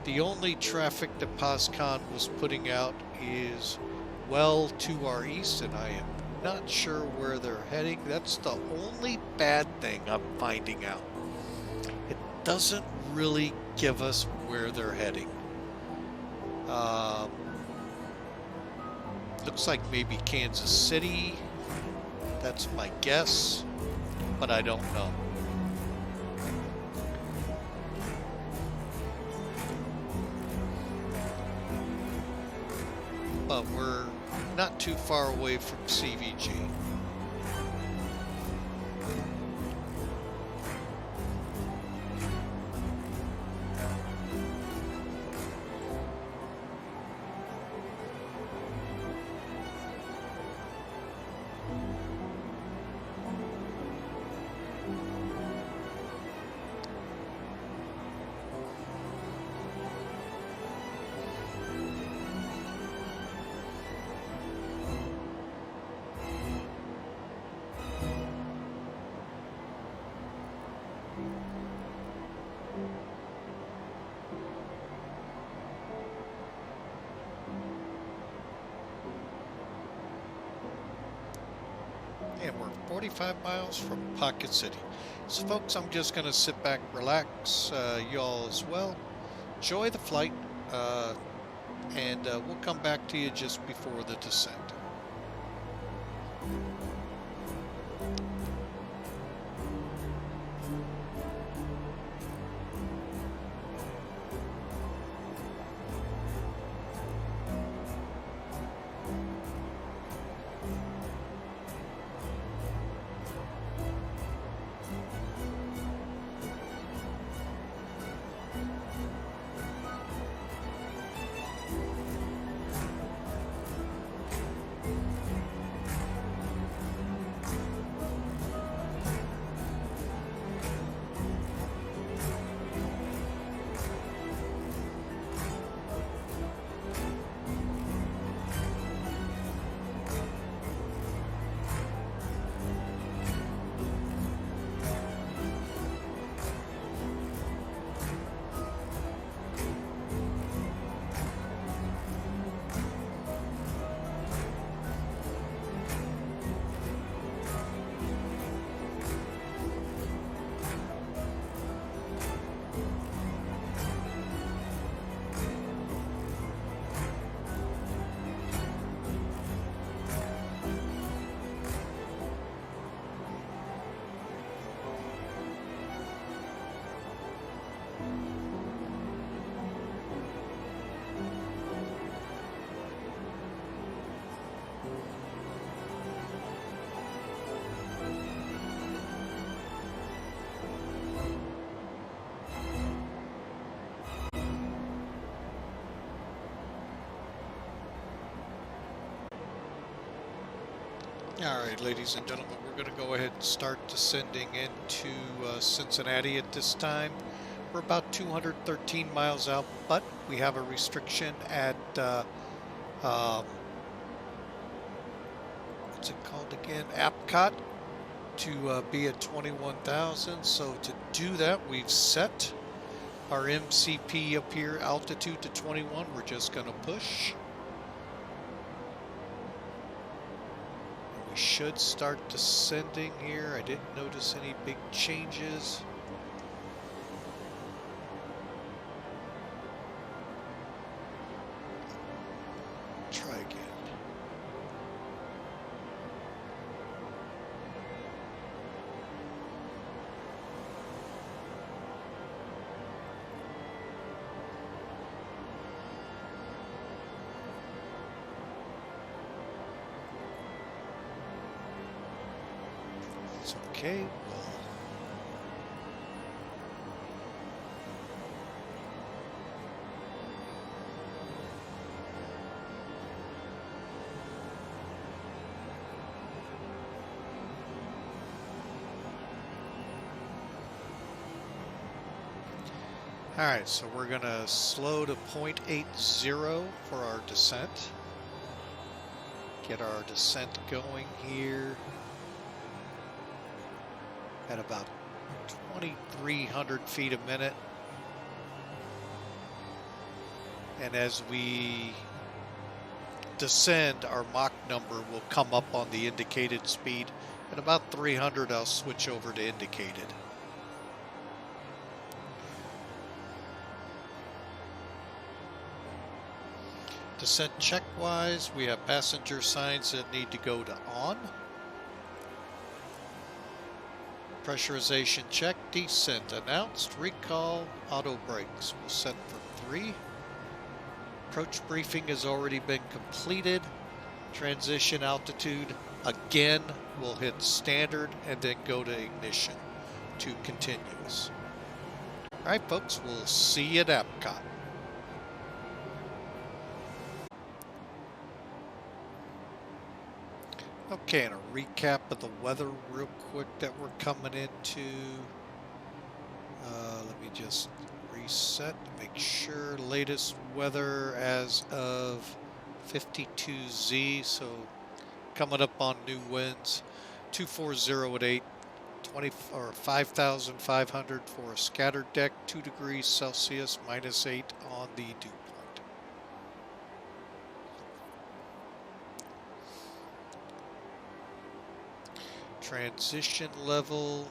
The only traffic that POSCON was putting out is well to our east, and I am not sure where they're heading. That's the only bad thing I'm finding out. It doesn't really give us where they're heading. Looks like maybe Kansas City. That's my guess, but I don't know. but we're not too far away from CVG. And we're 45 miles from Pocket City. So folks, I'm just going to sit back, relax, y'all as well. Enjoy the flight, and we'll come back to you just before the descent. All right, ladies and gentlemen, we're going to go ahead and start descending into Cincinnati at this time. We're about 213 miles out, but we have a restriction at, what's it called again? Apcot to be at 21,000. So to do that, we've set our MCP up here, altitude to 21. We're just going to push. Should start descending here. I didn't notice any big changes. Try again. It's okay. All right, so we're gonna slow to 0.80 for our descent. Get our descent going here at about 2,300 feet a minute. And as we descend, our Mach number will come up on the indicated speed. At about 300, I'll switch over to indicated. Descent check-wise, we have passenger signs that need to go to on. Pressurization check, descent announced, recall, auto brakes. We'll set for 3. approach briefing has already been completed. Transition altitude, again, we'll hit standard and then go to ignition to continuous. All right, folks, we'll see you at Epcot. Okay, and a recap of the weather real quick that we're coming into. Let me just reset to make sure. Latest weather as of 52Z, so coming up on new winds. 240 at 8, 20 or 5,500 for a scattered deck, 2 degrees Celsius, -8 on the dew point. Transition level.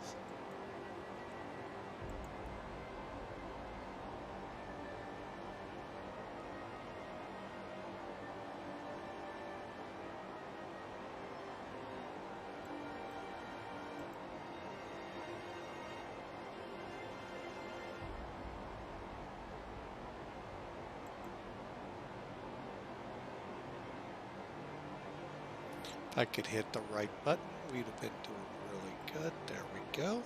If I could hit the right button, we'd have been doing really good. There we go.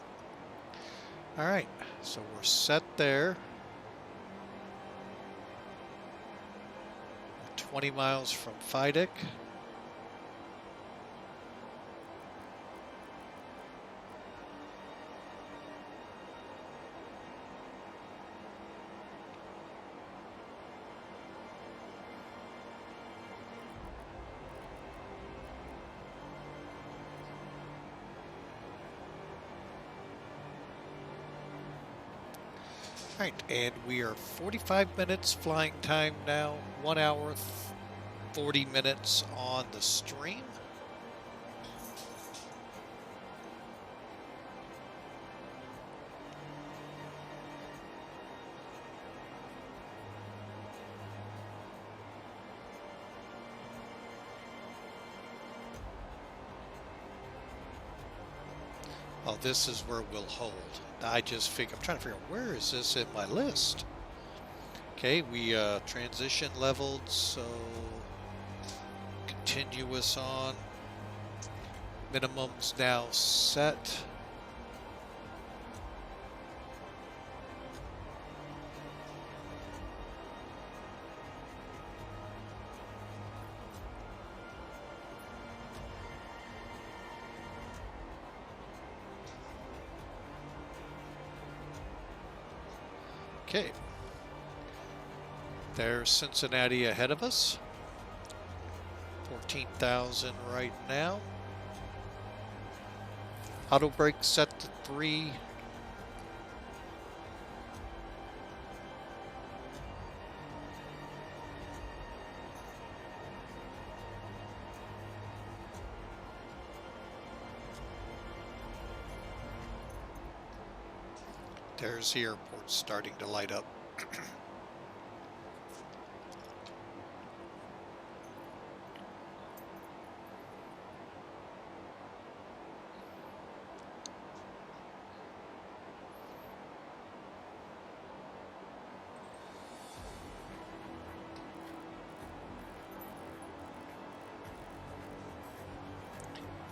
All right, so we're set there. We're 20 miles from FEDEX. All right, and we are 45 minutes flying time now, 1 hour, 40 minutes on the stream. Oh, this is where we'll hold. I'm trying to figure out where is this in my list. Okay, we transition leveled, so continuous on. Minimum's now set. Okay, there's Cincinnati ahead of us. 14,000 right now. Auto brake set to 3. There's the airport starting to light up.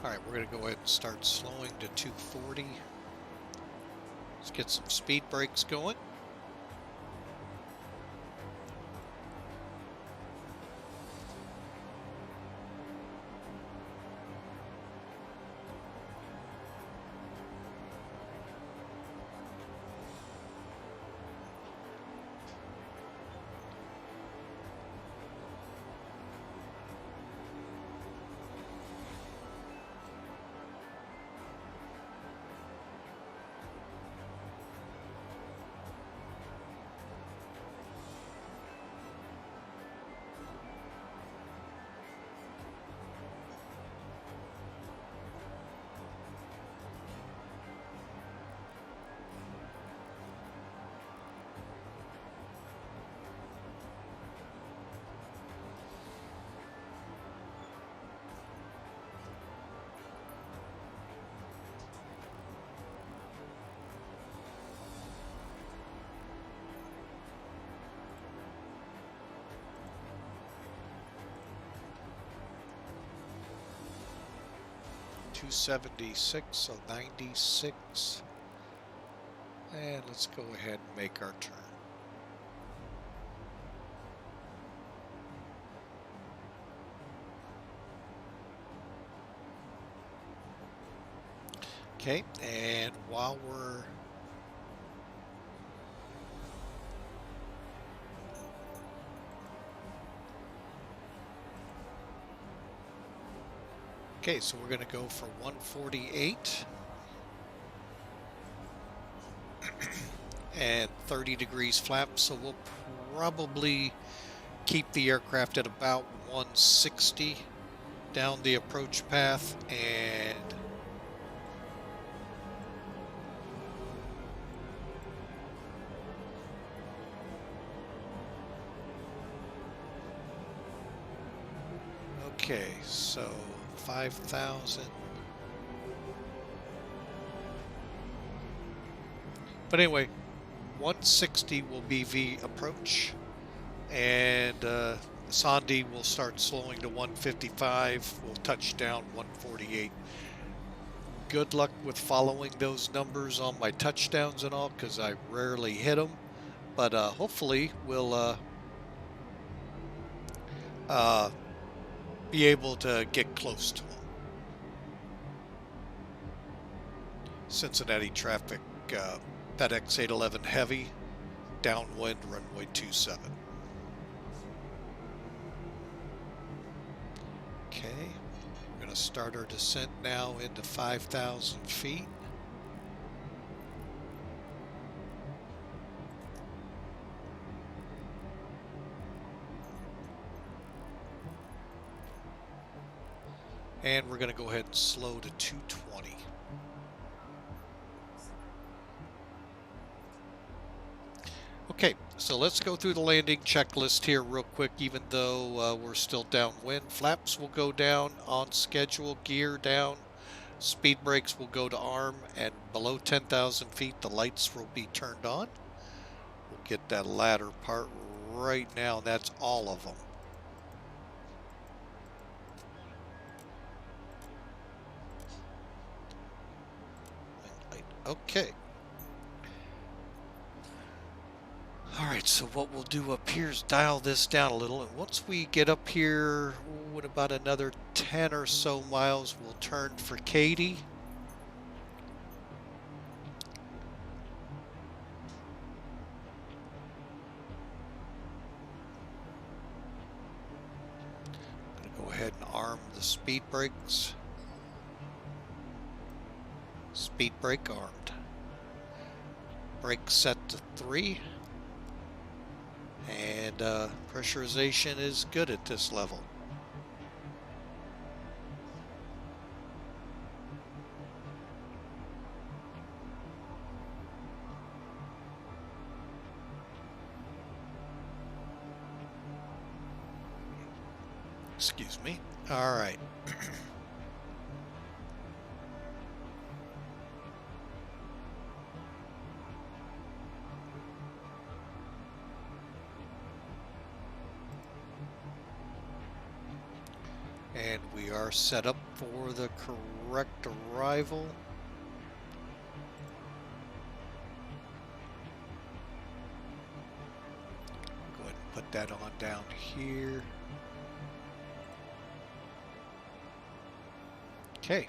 All right, we're going to go ahead and start slowing to 240. Let's get some speed brakes going. 276, so 96. And let's go ahead and make our turn. Okay, and while we're okay, so we're going to go for 148 and 30 degrees flap, so we'll probably keep the aircraft at about 160 down the approach path, and okay, so 5,000. But anyway, 160 will be the approach, and Sandy will start slowing to 155. We'll touch down 148. Good luck with following those numbers on my touchdowns and all, because I rarely hit them. But hopefully we'll be able to get close to them. Cincinnati traffic, FEDEX 811 heavy, downwind runway 27. Okay, we're going to start our descent now into 5,000 feet. And we're going to go ahead and slow to 220. Okay, so let's go through the landing checklist here real quick, even though we're still downwind. Flaps will go down on schedule, gear down, speed brakes will go to arm, and below 10,000 feet the lights will be turned on. We'll get that latter part right now, and that's all of them. Okay. Alright, so what we'll do up here is dial this down a little, and once we get up here with about another 10 or so miles, we'll turn for Katy. I'm going to go ahead and arm the speed brakes. Speed brake armed. Brake set to 3. And pressurization is good at this level. Excuse me. All right. And we are set up for the correct arrival. Go ahead and put that on down here. Okay,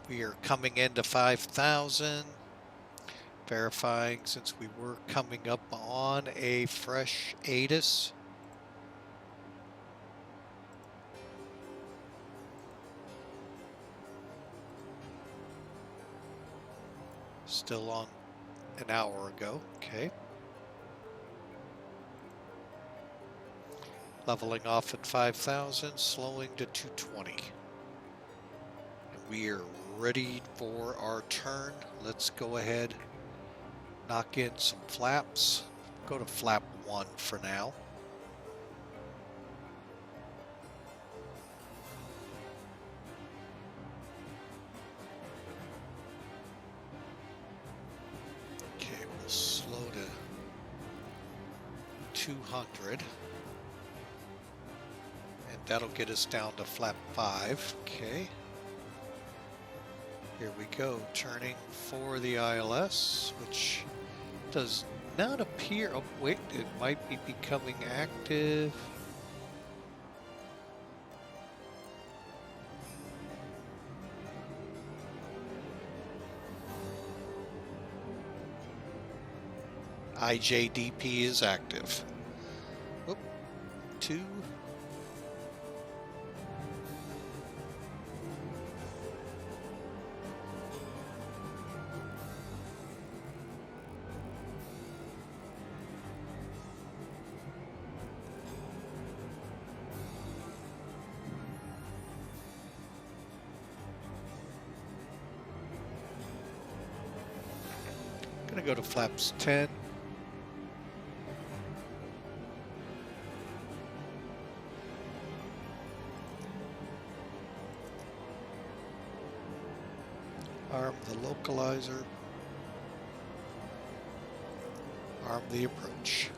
we are coming into 5,000. Verifying since we were coming up on a fresh ATIS. Still on an hour ago, okay. Leveling off at 5,000, slowing to 220. And we are ready for our turn. Let's go ahead, knock in some flaps. Go to flap 1 for now. Slow to 200, and that'll get us down to flap 5. Okay, Here we go, turning for the ILS, which does not appear. Oh, wait, it might be becoming active. IJDP is active. Oop, 2. Gonna go to flaps 10. Arm the localizer. Arm the approach.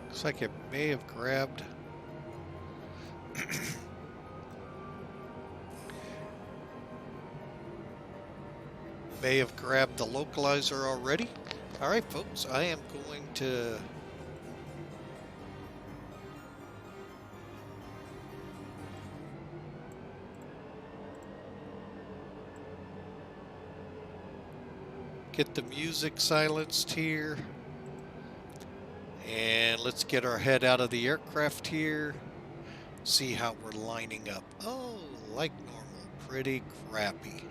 Looks like it may have grabbed the localizer already. All right, folks, I am going to get the music silenced here. And let's get our head out of the aircraft here. See how we're lining up. Oh, like normal, pretty crappy.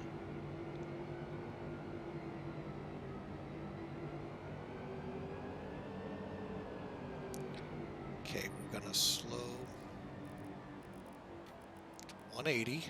Okay, we're gonna slow to 180.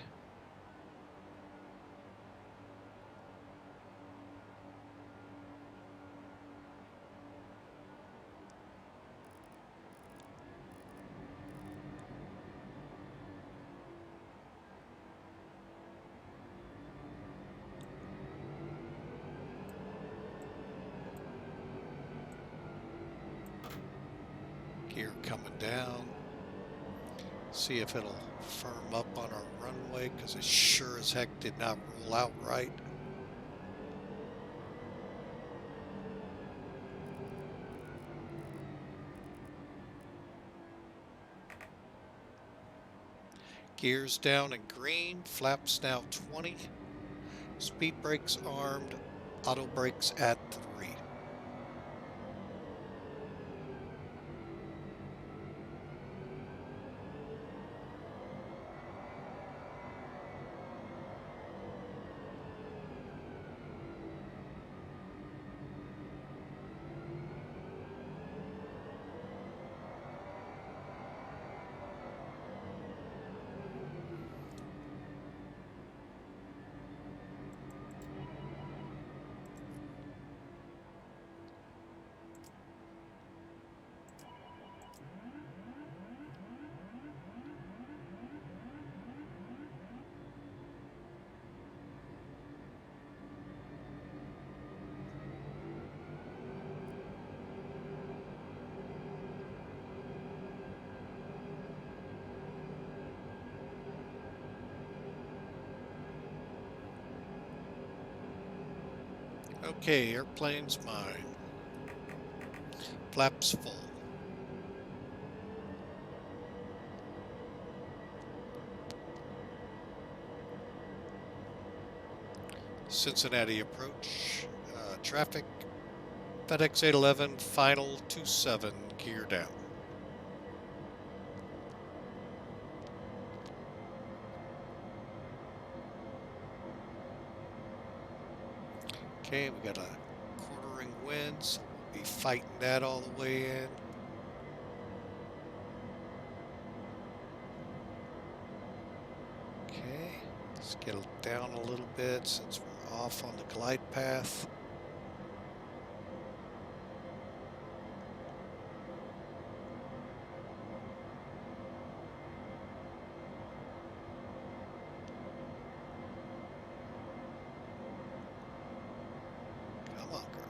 Gear coming down. See if it'll firm up on our runway, because it sure as heck did not roll out right. Gears down in green, flaps now 20. Speed brakes armed, auto brakes at 3. Okay, airplane's mine. Flaps full. Cincinnati approach. Traffic. FEDEX 811, final 27, gear down. Okay, we got a quartering wind, so we'll be fighting that all the way in. Okay, let's get it down a little bit since we're off on the glide path. Come on, girl.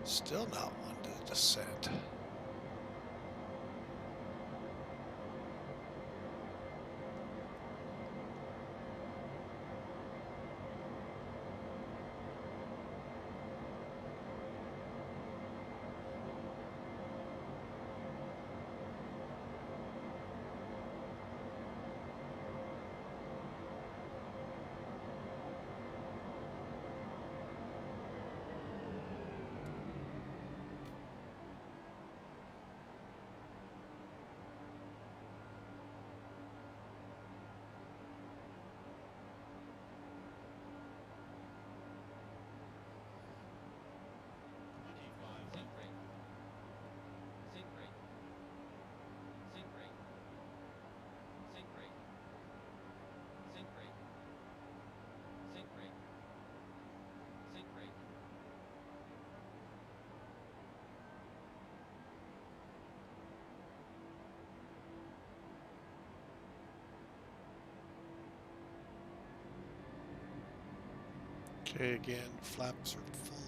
Still not one to descend. Okay, again, flaps are full.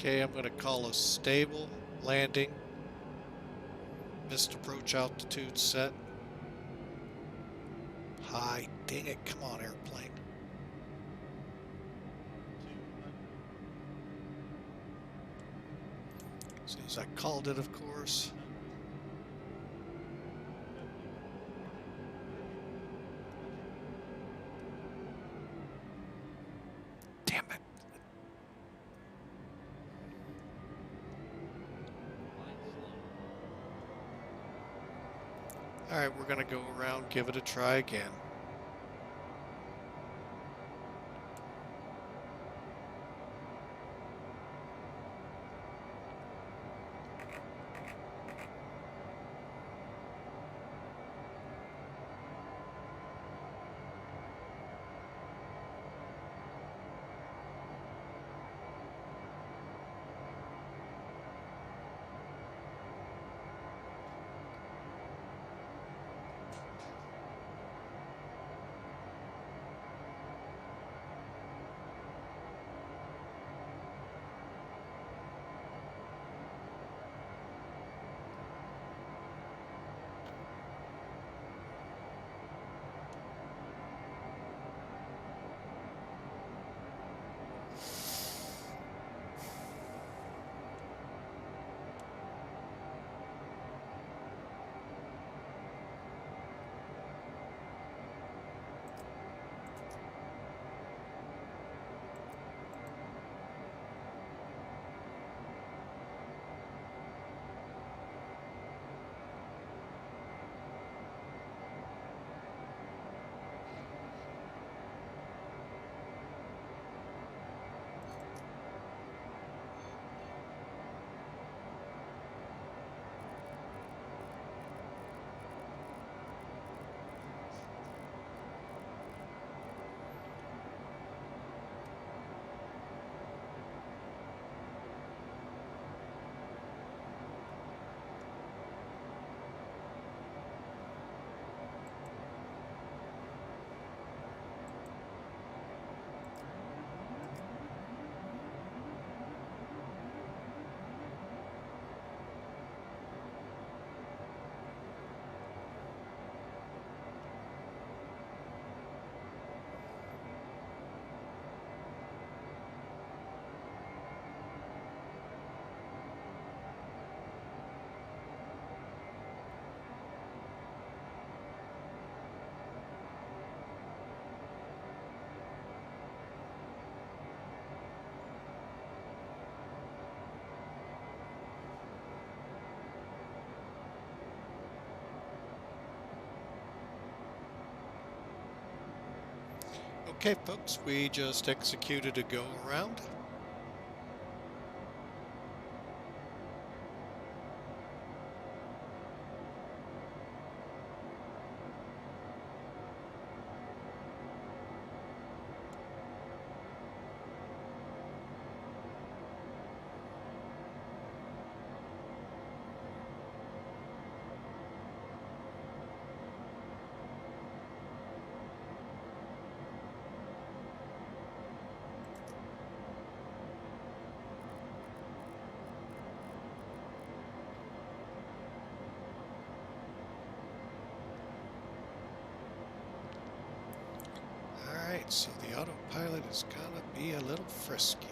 Okay, I'm going to call a stable landing. Missed approach altitude set. High. Dang it. Come on, airplane. As soon as I called it, of course. Damn it. All right, we're going to go around, give it a try again. Okay, folks, we just executed a go around. All right, so the autopilot is gonna be a little frisky.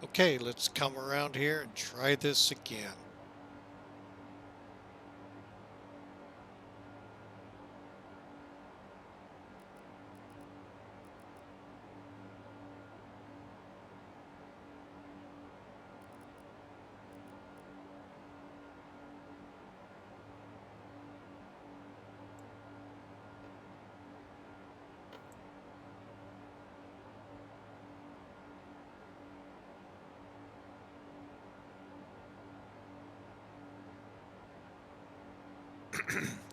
Okay, let's come around here and try this again.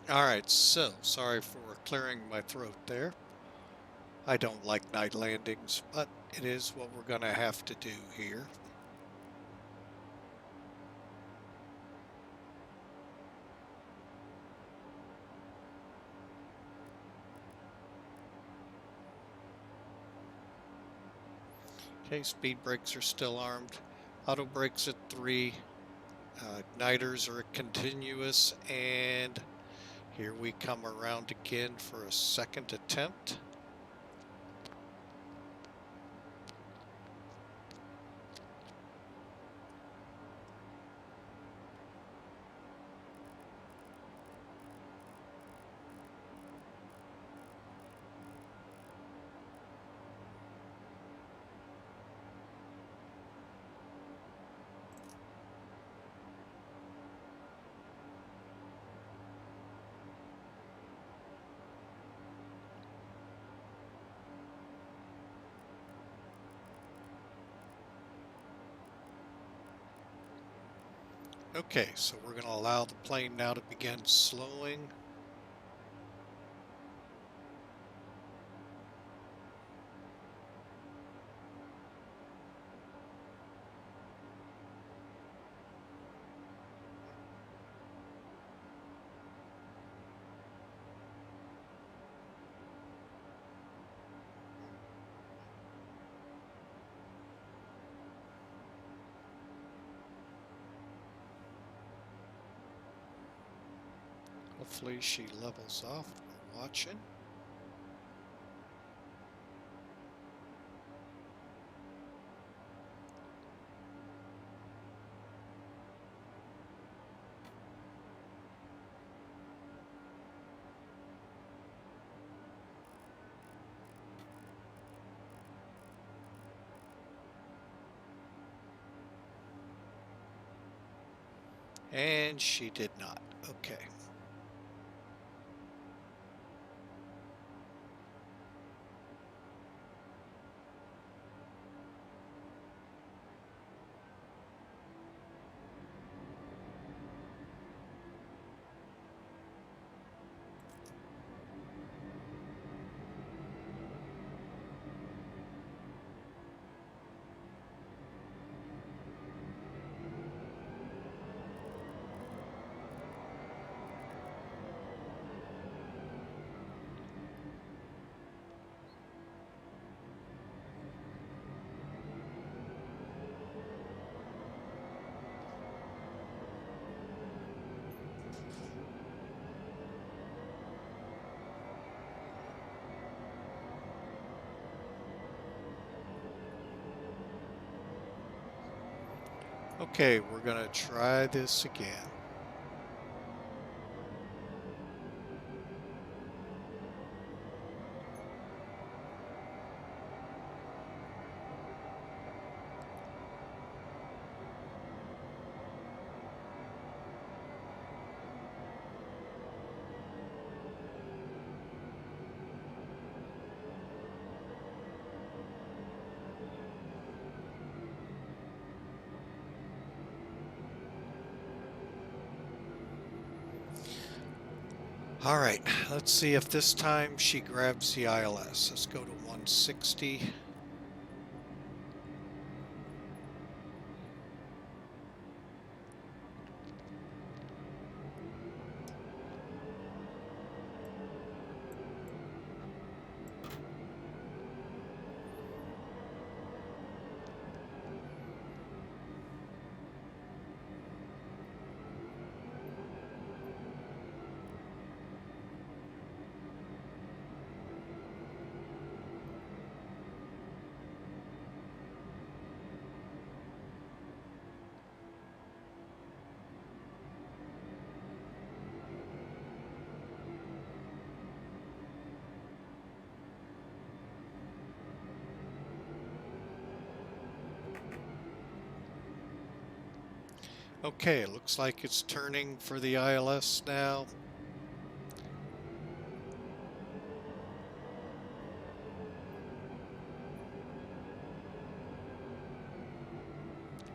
All right, so sorry for clearing my throat there. I don't like night landings, but it is what we're gonna have to do here. Okay, speed brakes are still armed. Auto brakes at 3. Igniters are continuous, and here we come around again for a second attempt. Okay, so we're going to allow the plane now to begin slowing. Hopefully she levels off. We're watching. And she did not. Okay. Okay, we're gonna try this again. All right, let's see if this time she grabs the ILS. Let's go to 160. Okay, looks like it's turning for the ILS now.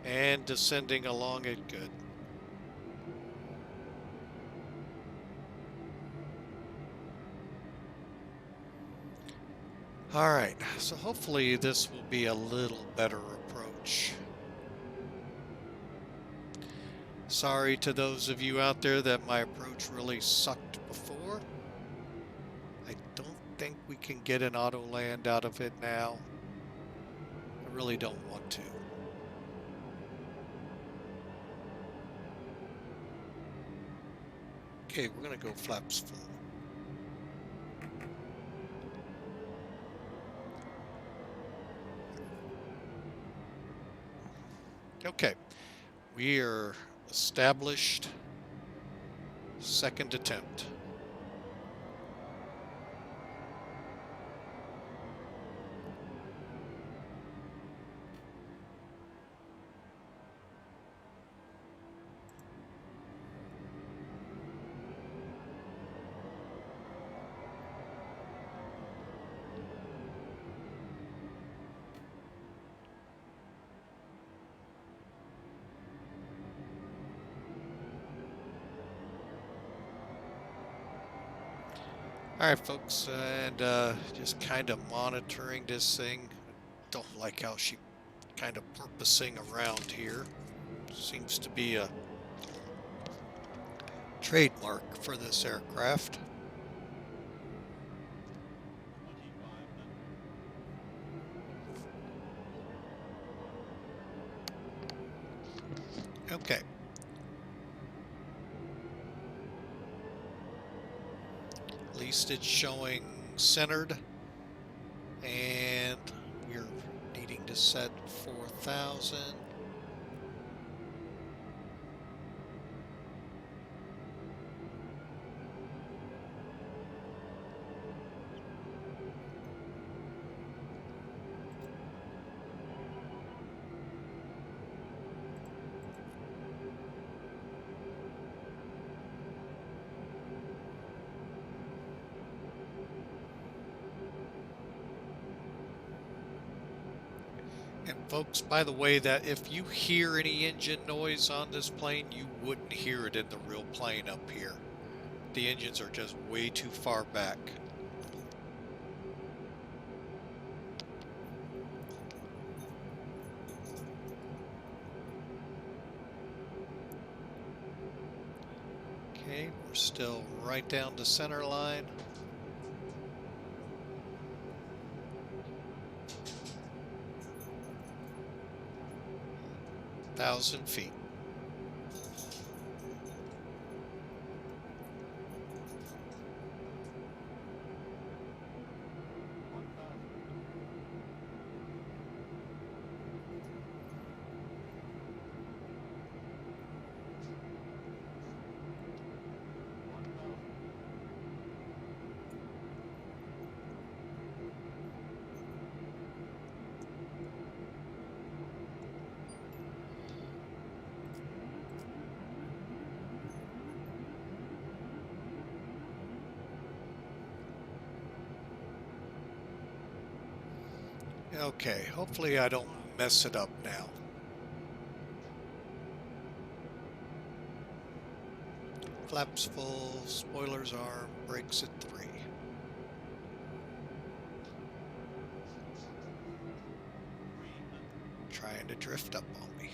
And descending along it good. All right, so hopefully this will be a little better approach. Sorry to those of you out there that my approach really sucked before. I don't think we can get an auto land out of it now. I really don't want to. Okay, we're going to go flaps full. Okay, we are established. Second attempt. All right, folks, and just kind of monitoring this thing. Don't like how she kind of porpoising around here. Seems to be a trademark for this aircraft. Okay. At least it's showing centered, and we're needing to set 4,000. And folks, by the way, that if you hear any engine noise on this plane, you wouldn't hear it in the real plane up here. The engines are just way too far back. Okay, we're still right down the center line. 1,000 feet. Okay, hopefully I don't mess it up now. Flaps full, spoilers arm, brakes at 3. Trying to drift up on me.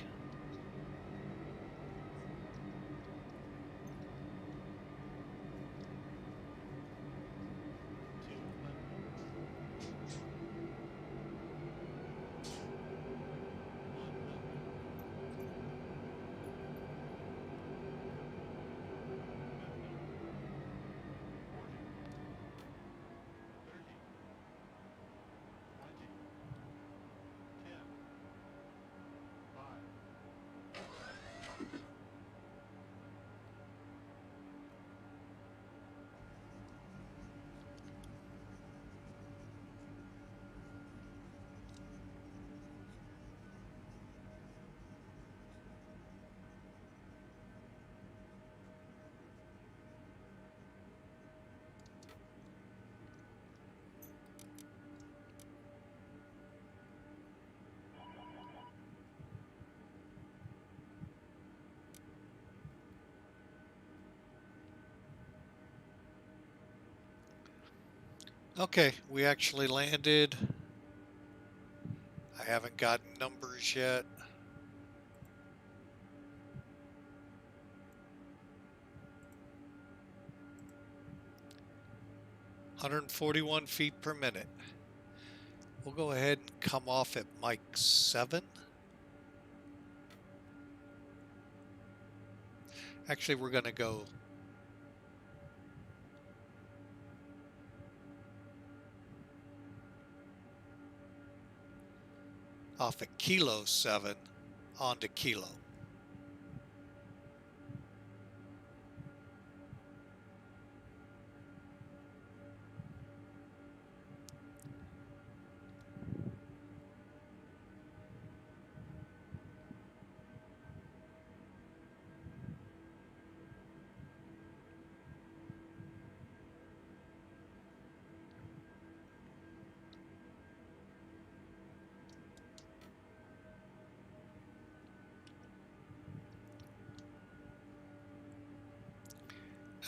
Okay, we actually landed. I haven't gotten numbers yet. (141 feet per minute). We'll go ahead and come off at Mach 7. Actually, we're going to go off at Kilo 7 onto Kilo.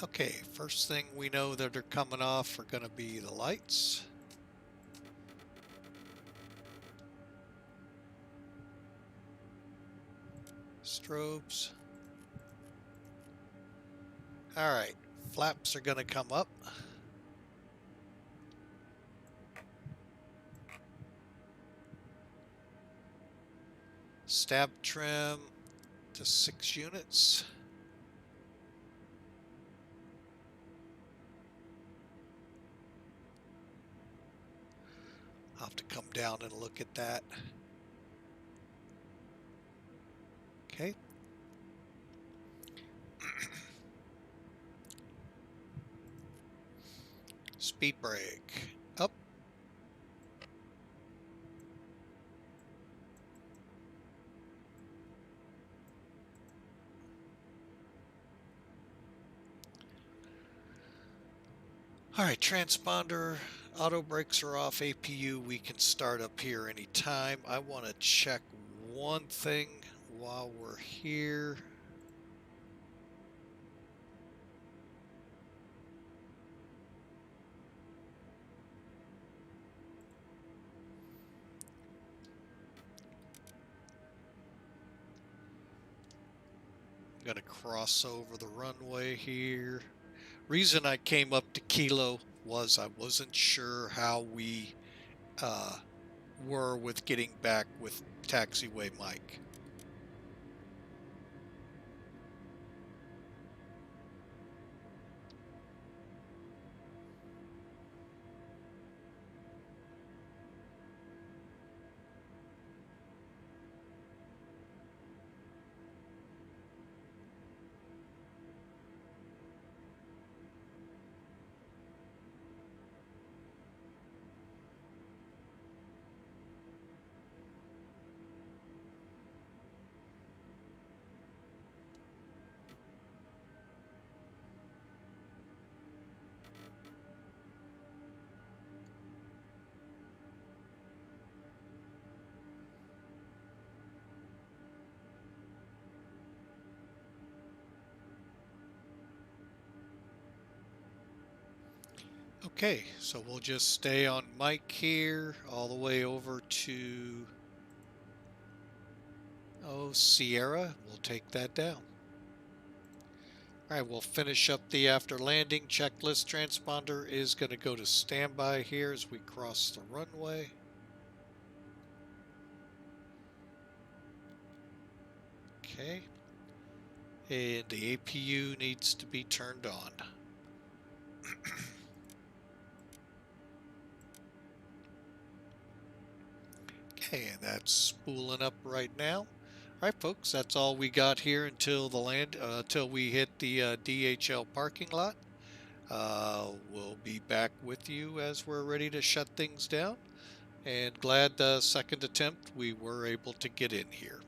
Okay, first thing we know that are coming off are going to be the lights. Strobes. All right, flaps are going to come up. Stab trim to 6 units. I'll have to come down and look at that. Okay. Speed brake up. All right, transponder, auto brakes are off, APU, we can start up here anytime. I want to check one thing while we're here. I'm going to cross over the runway here. Reason I came up to Kilo was I wasn't sure how we were with getting back with taxiway Mike. Okay, so we'll just stay on mic here all the way over to, Sierra. We'll take that down. All right, we'll finish up the after landing checklist. Transponder is going to go to standby here as we cross the runway. Okay. And the APU needs to be turned on. Okay, and that's spooling up right now. All right, folks, that's all we got here until until we hit the DHL parking lot. We'll be back with you as we're ready to shut things down. And glad the second attempt we were able to get in here.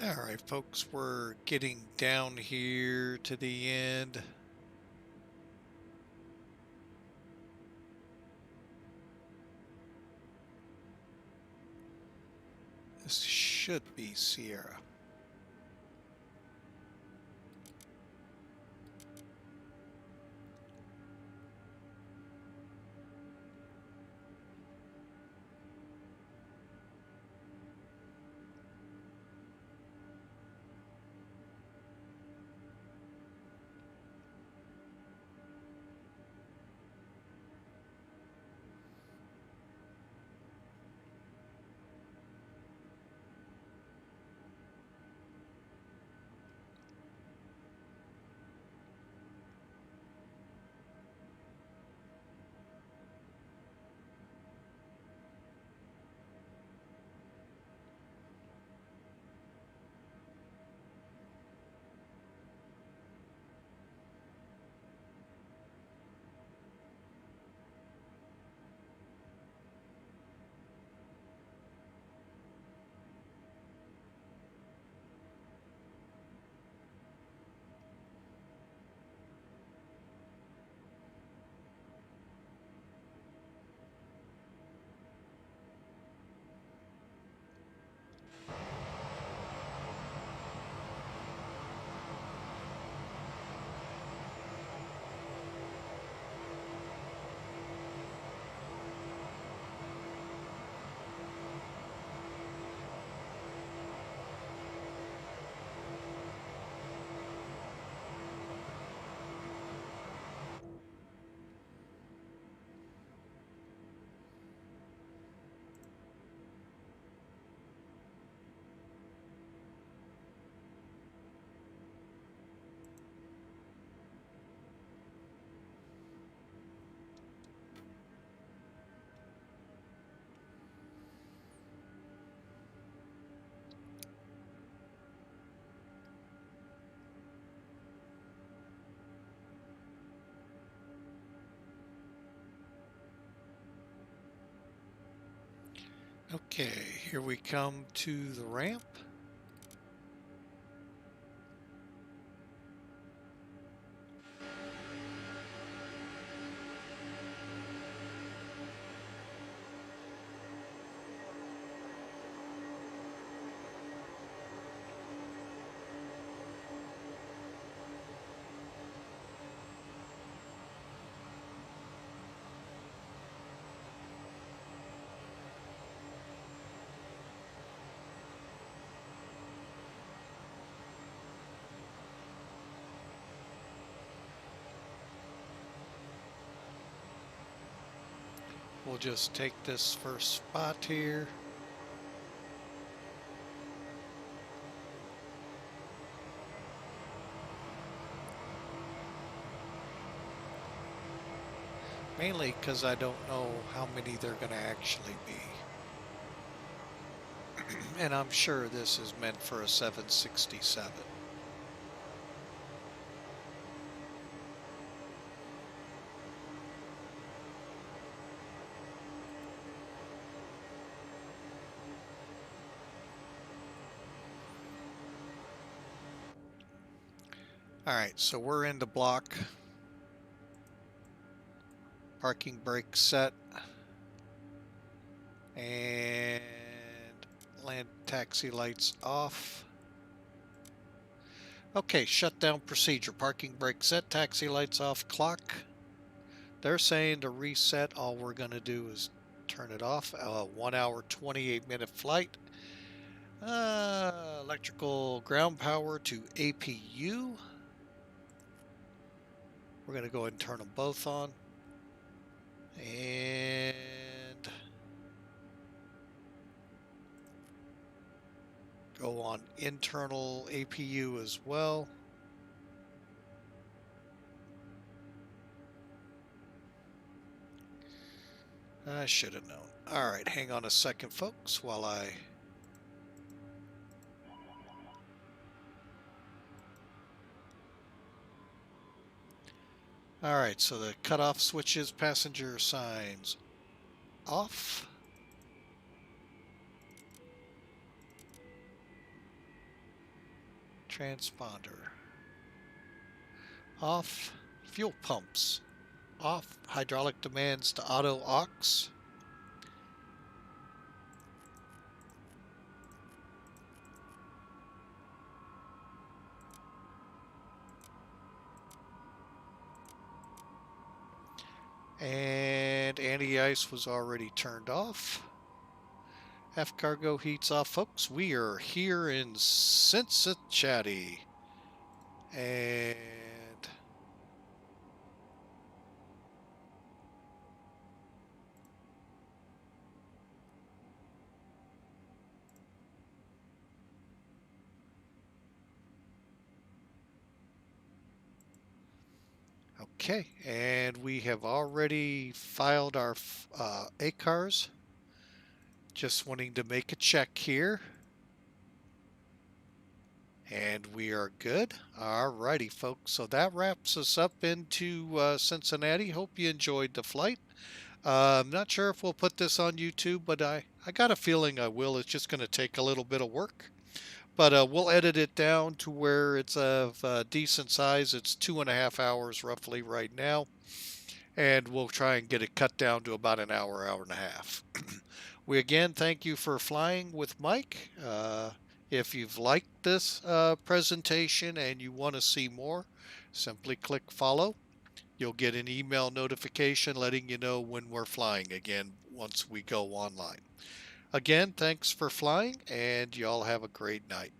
All right, folks, we're getting down here to the end. This should be Sierra. Okay, here we come to the ramp. We'll just take this first spot here. Mainly because I don't know how many they're going to actually be. And I'm sure this is meant for a 767. Alright, so we're in the block. Parking brake set. And land taxi lights off. Okay, shutdown procedure. Parking brake set, taxi lights off, clock. They're saying to reset, all we're going to do is turn it off. 1 hour, 28-minute flight. Electrical ground power to APU. We're going to go ahead and turn them both on. And go on internal APU as well. I should have known. All right, hang on a second, folks, while I... All right, so the cutoff switches, passenger signs off. Transponder off. Fuel pumps off. Hydraulic demands to auto aux. And anti-ice was already turned off. F cargo heats off, folks. We are here in Cincinnati. And okay, and we have already filed our ACARs. Just wanting to make a check here. And we are good. Alrighty, folks. So that wraps us up into Cincinnati. Hope you enjoyed the flight. I'm not sure if we'll put this on YouTube, but I got a feeling I will. It's just going to take a little bit of work. But we'll edit it down to where it's of decent size. It's 2.5 hours roughly right now. And we'll try and get it cut down to about an hour, hour and a half. We again thank you for flying with Mike. If you've liked this presentation and you want to see more, simply click follow. You'll get an email notification letting you know when we're flying again once we go online. Again, thanks for flying, and y'all have a great night.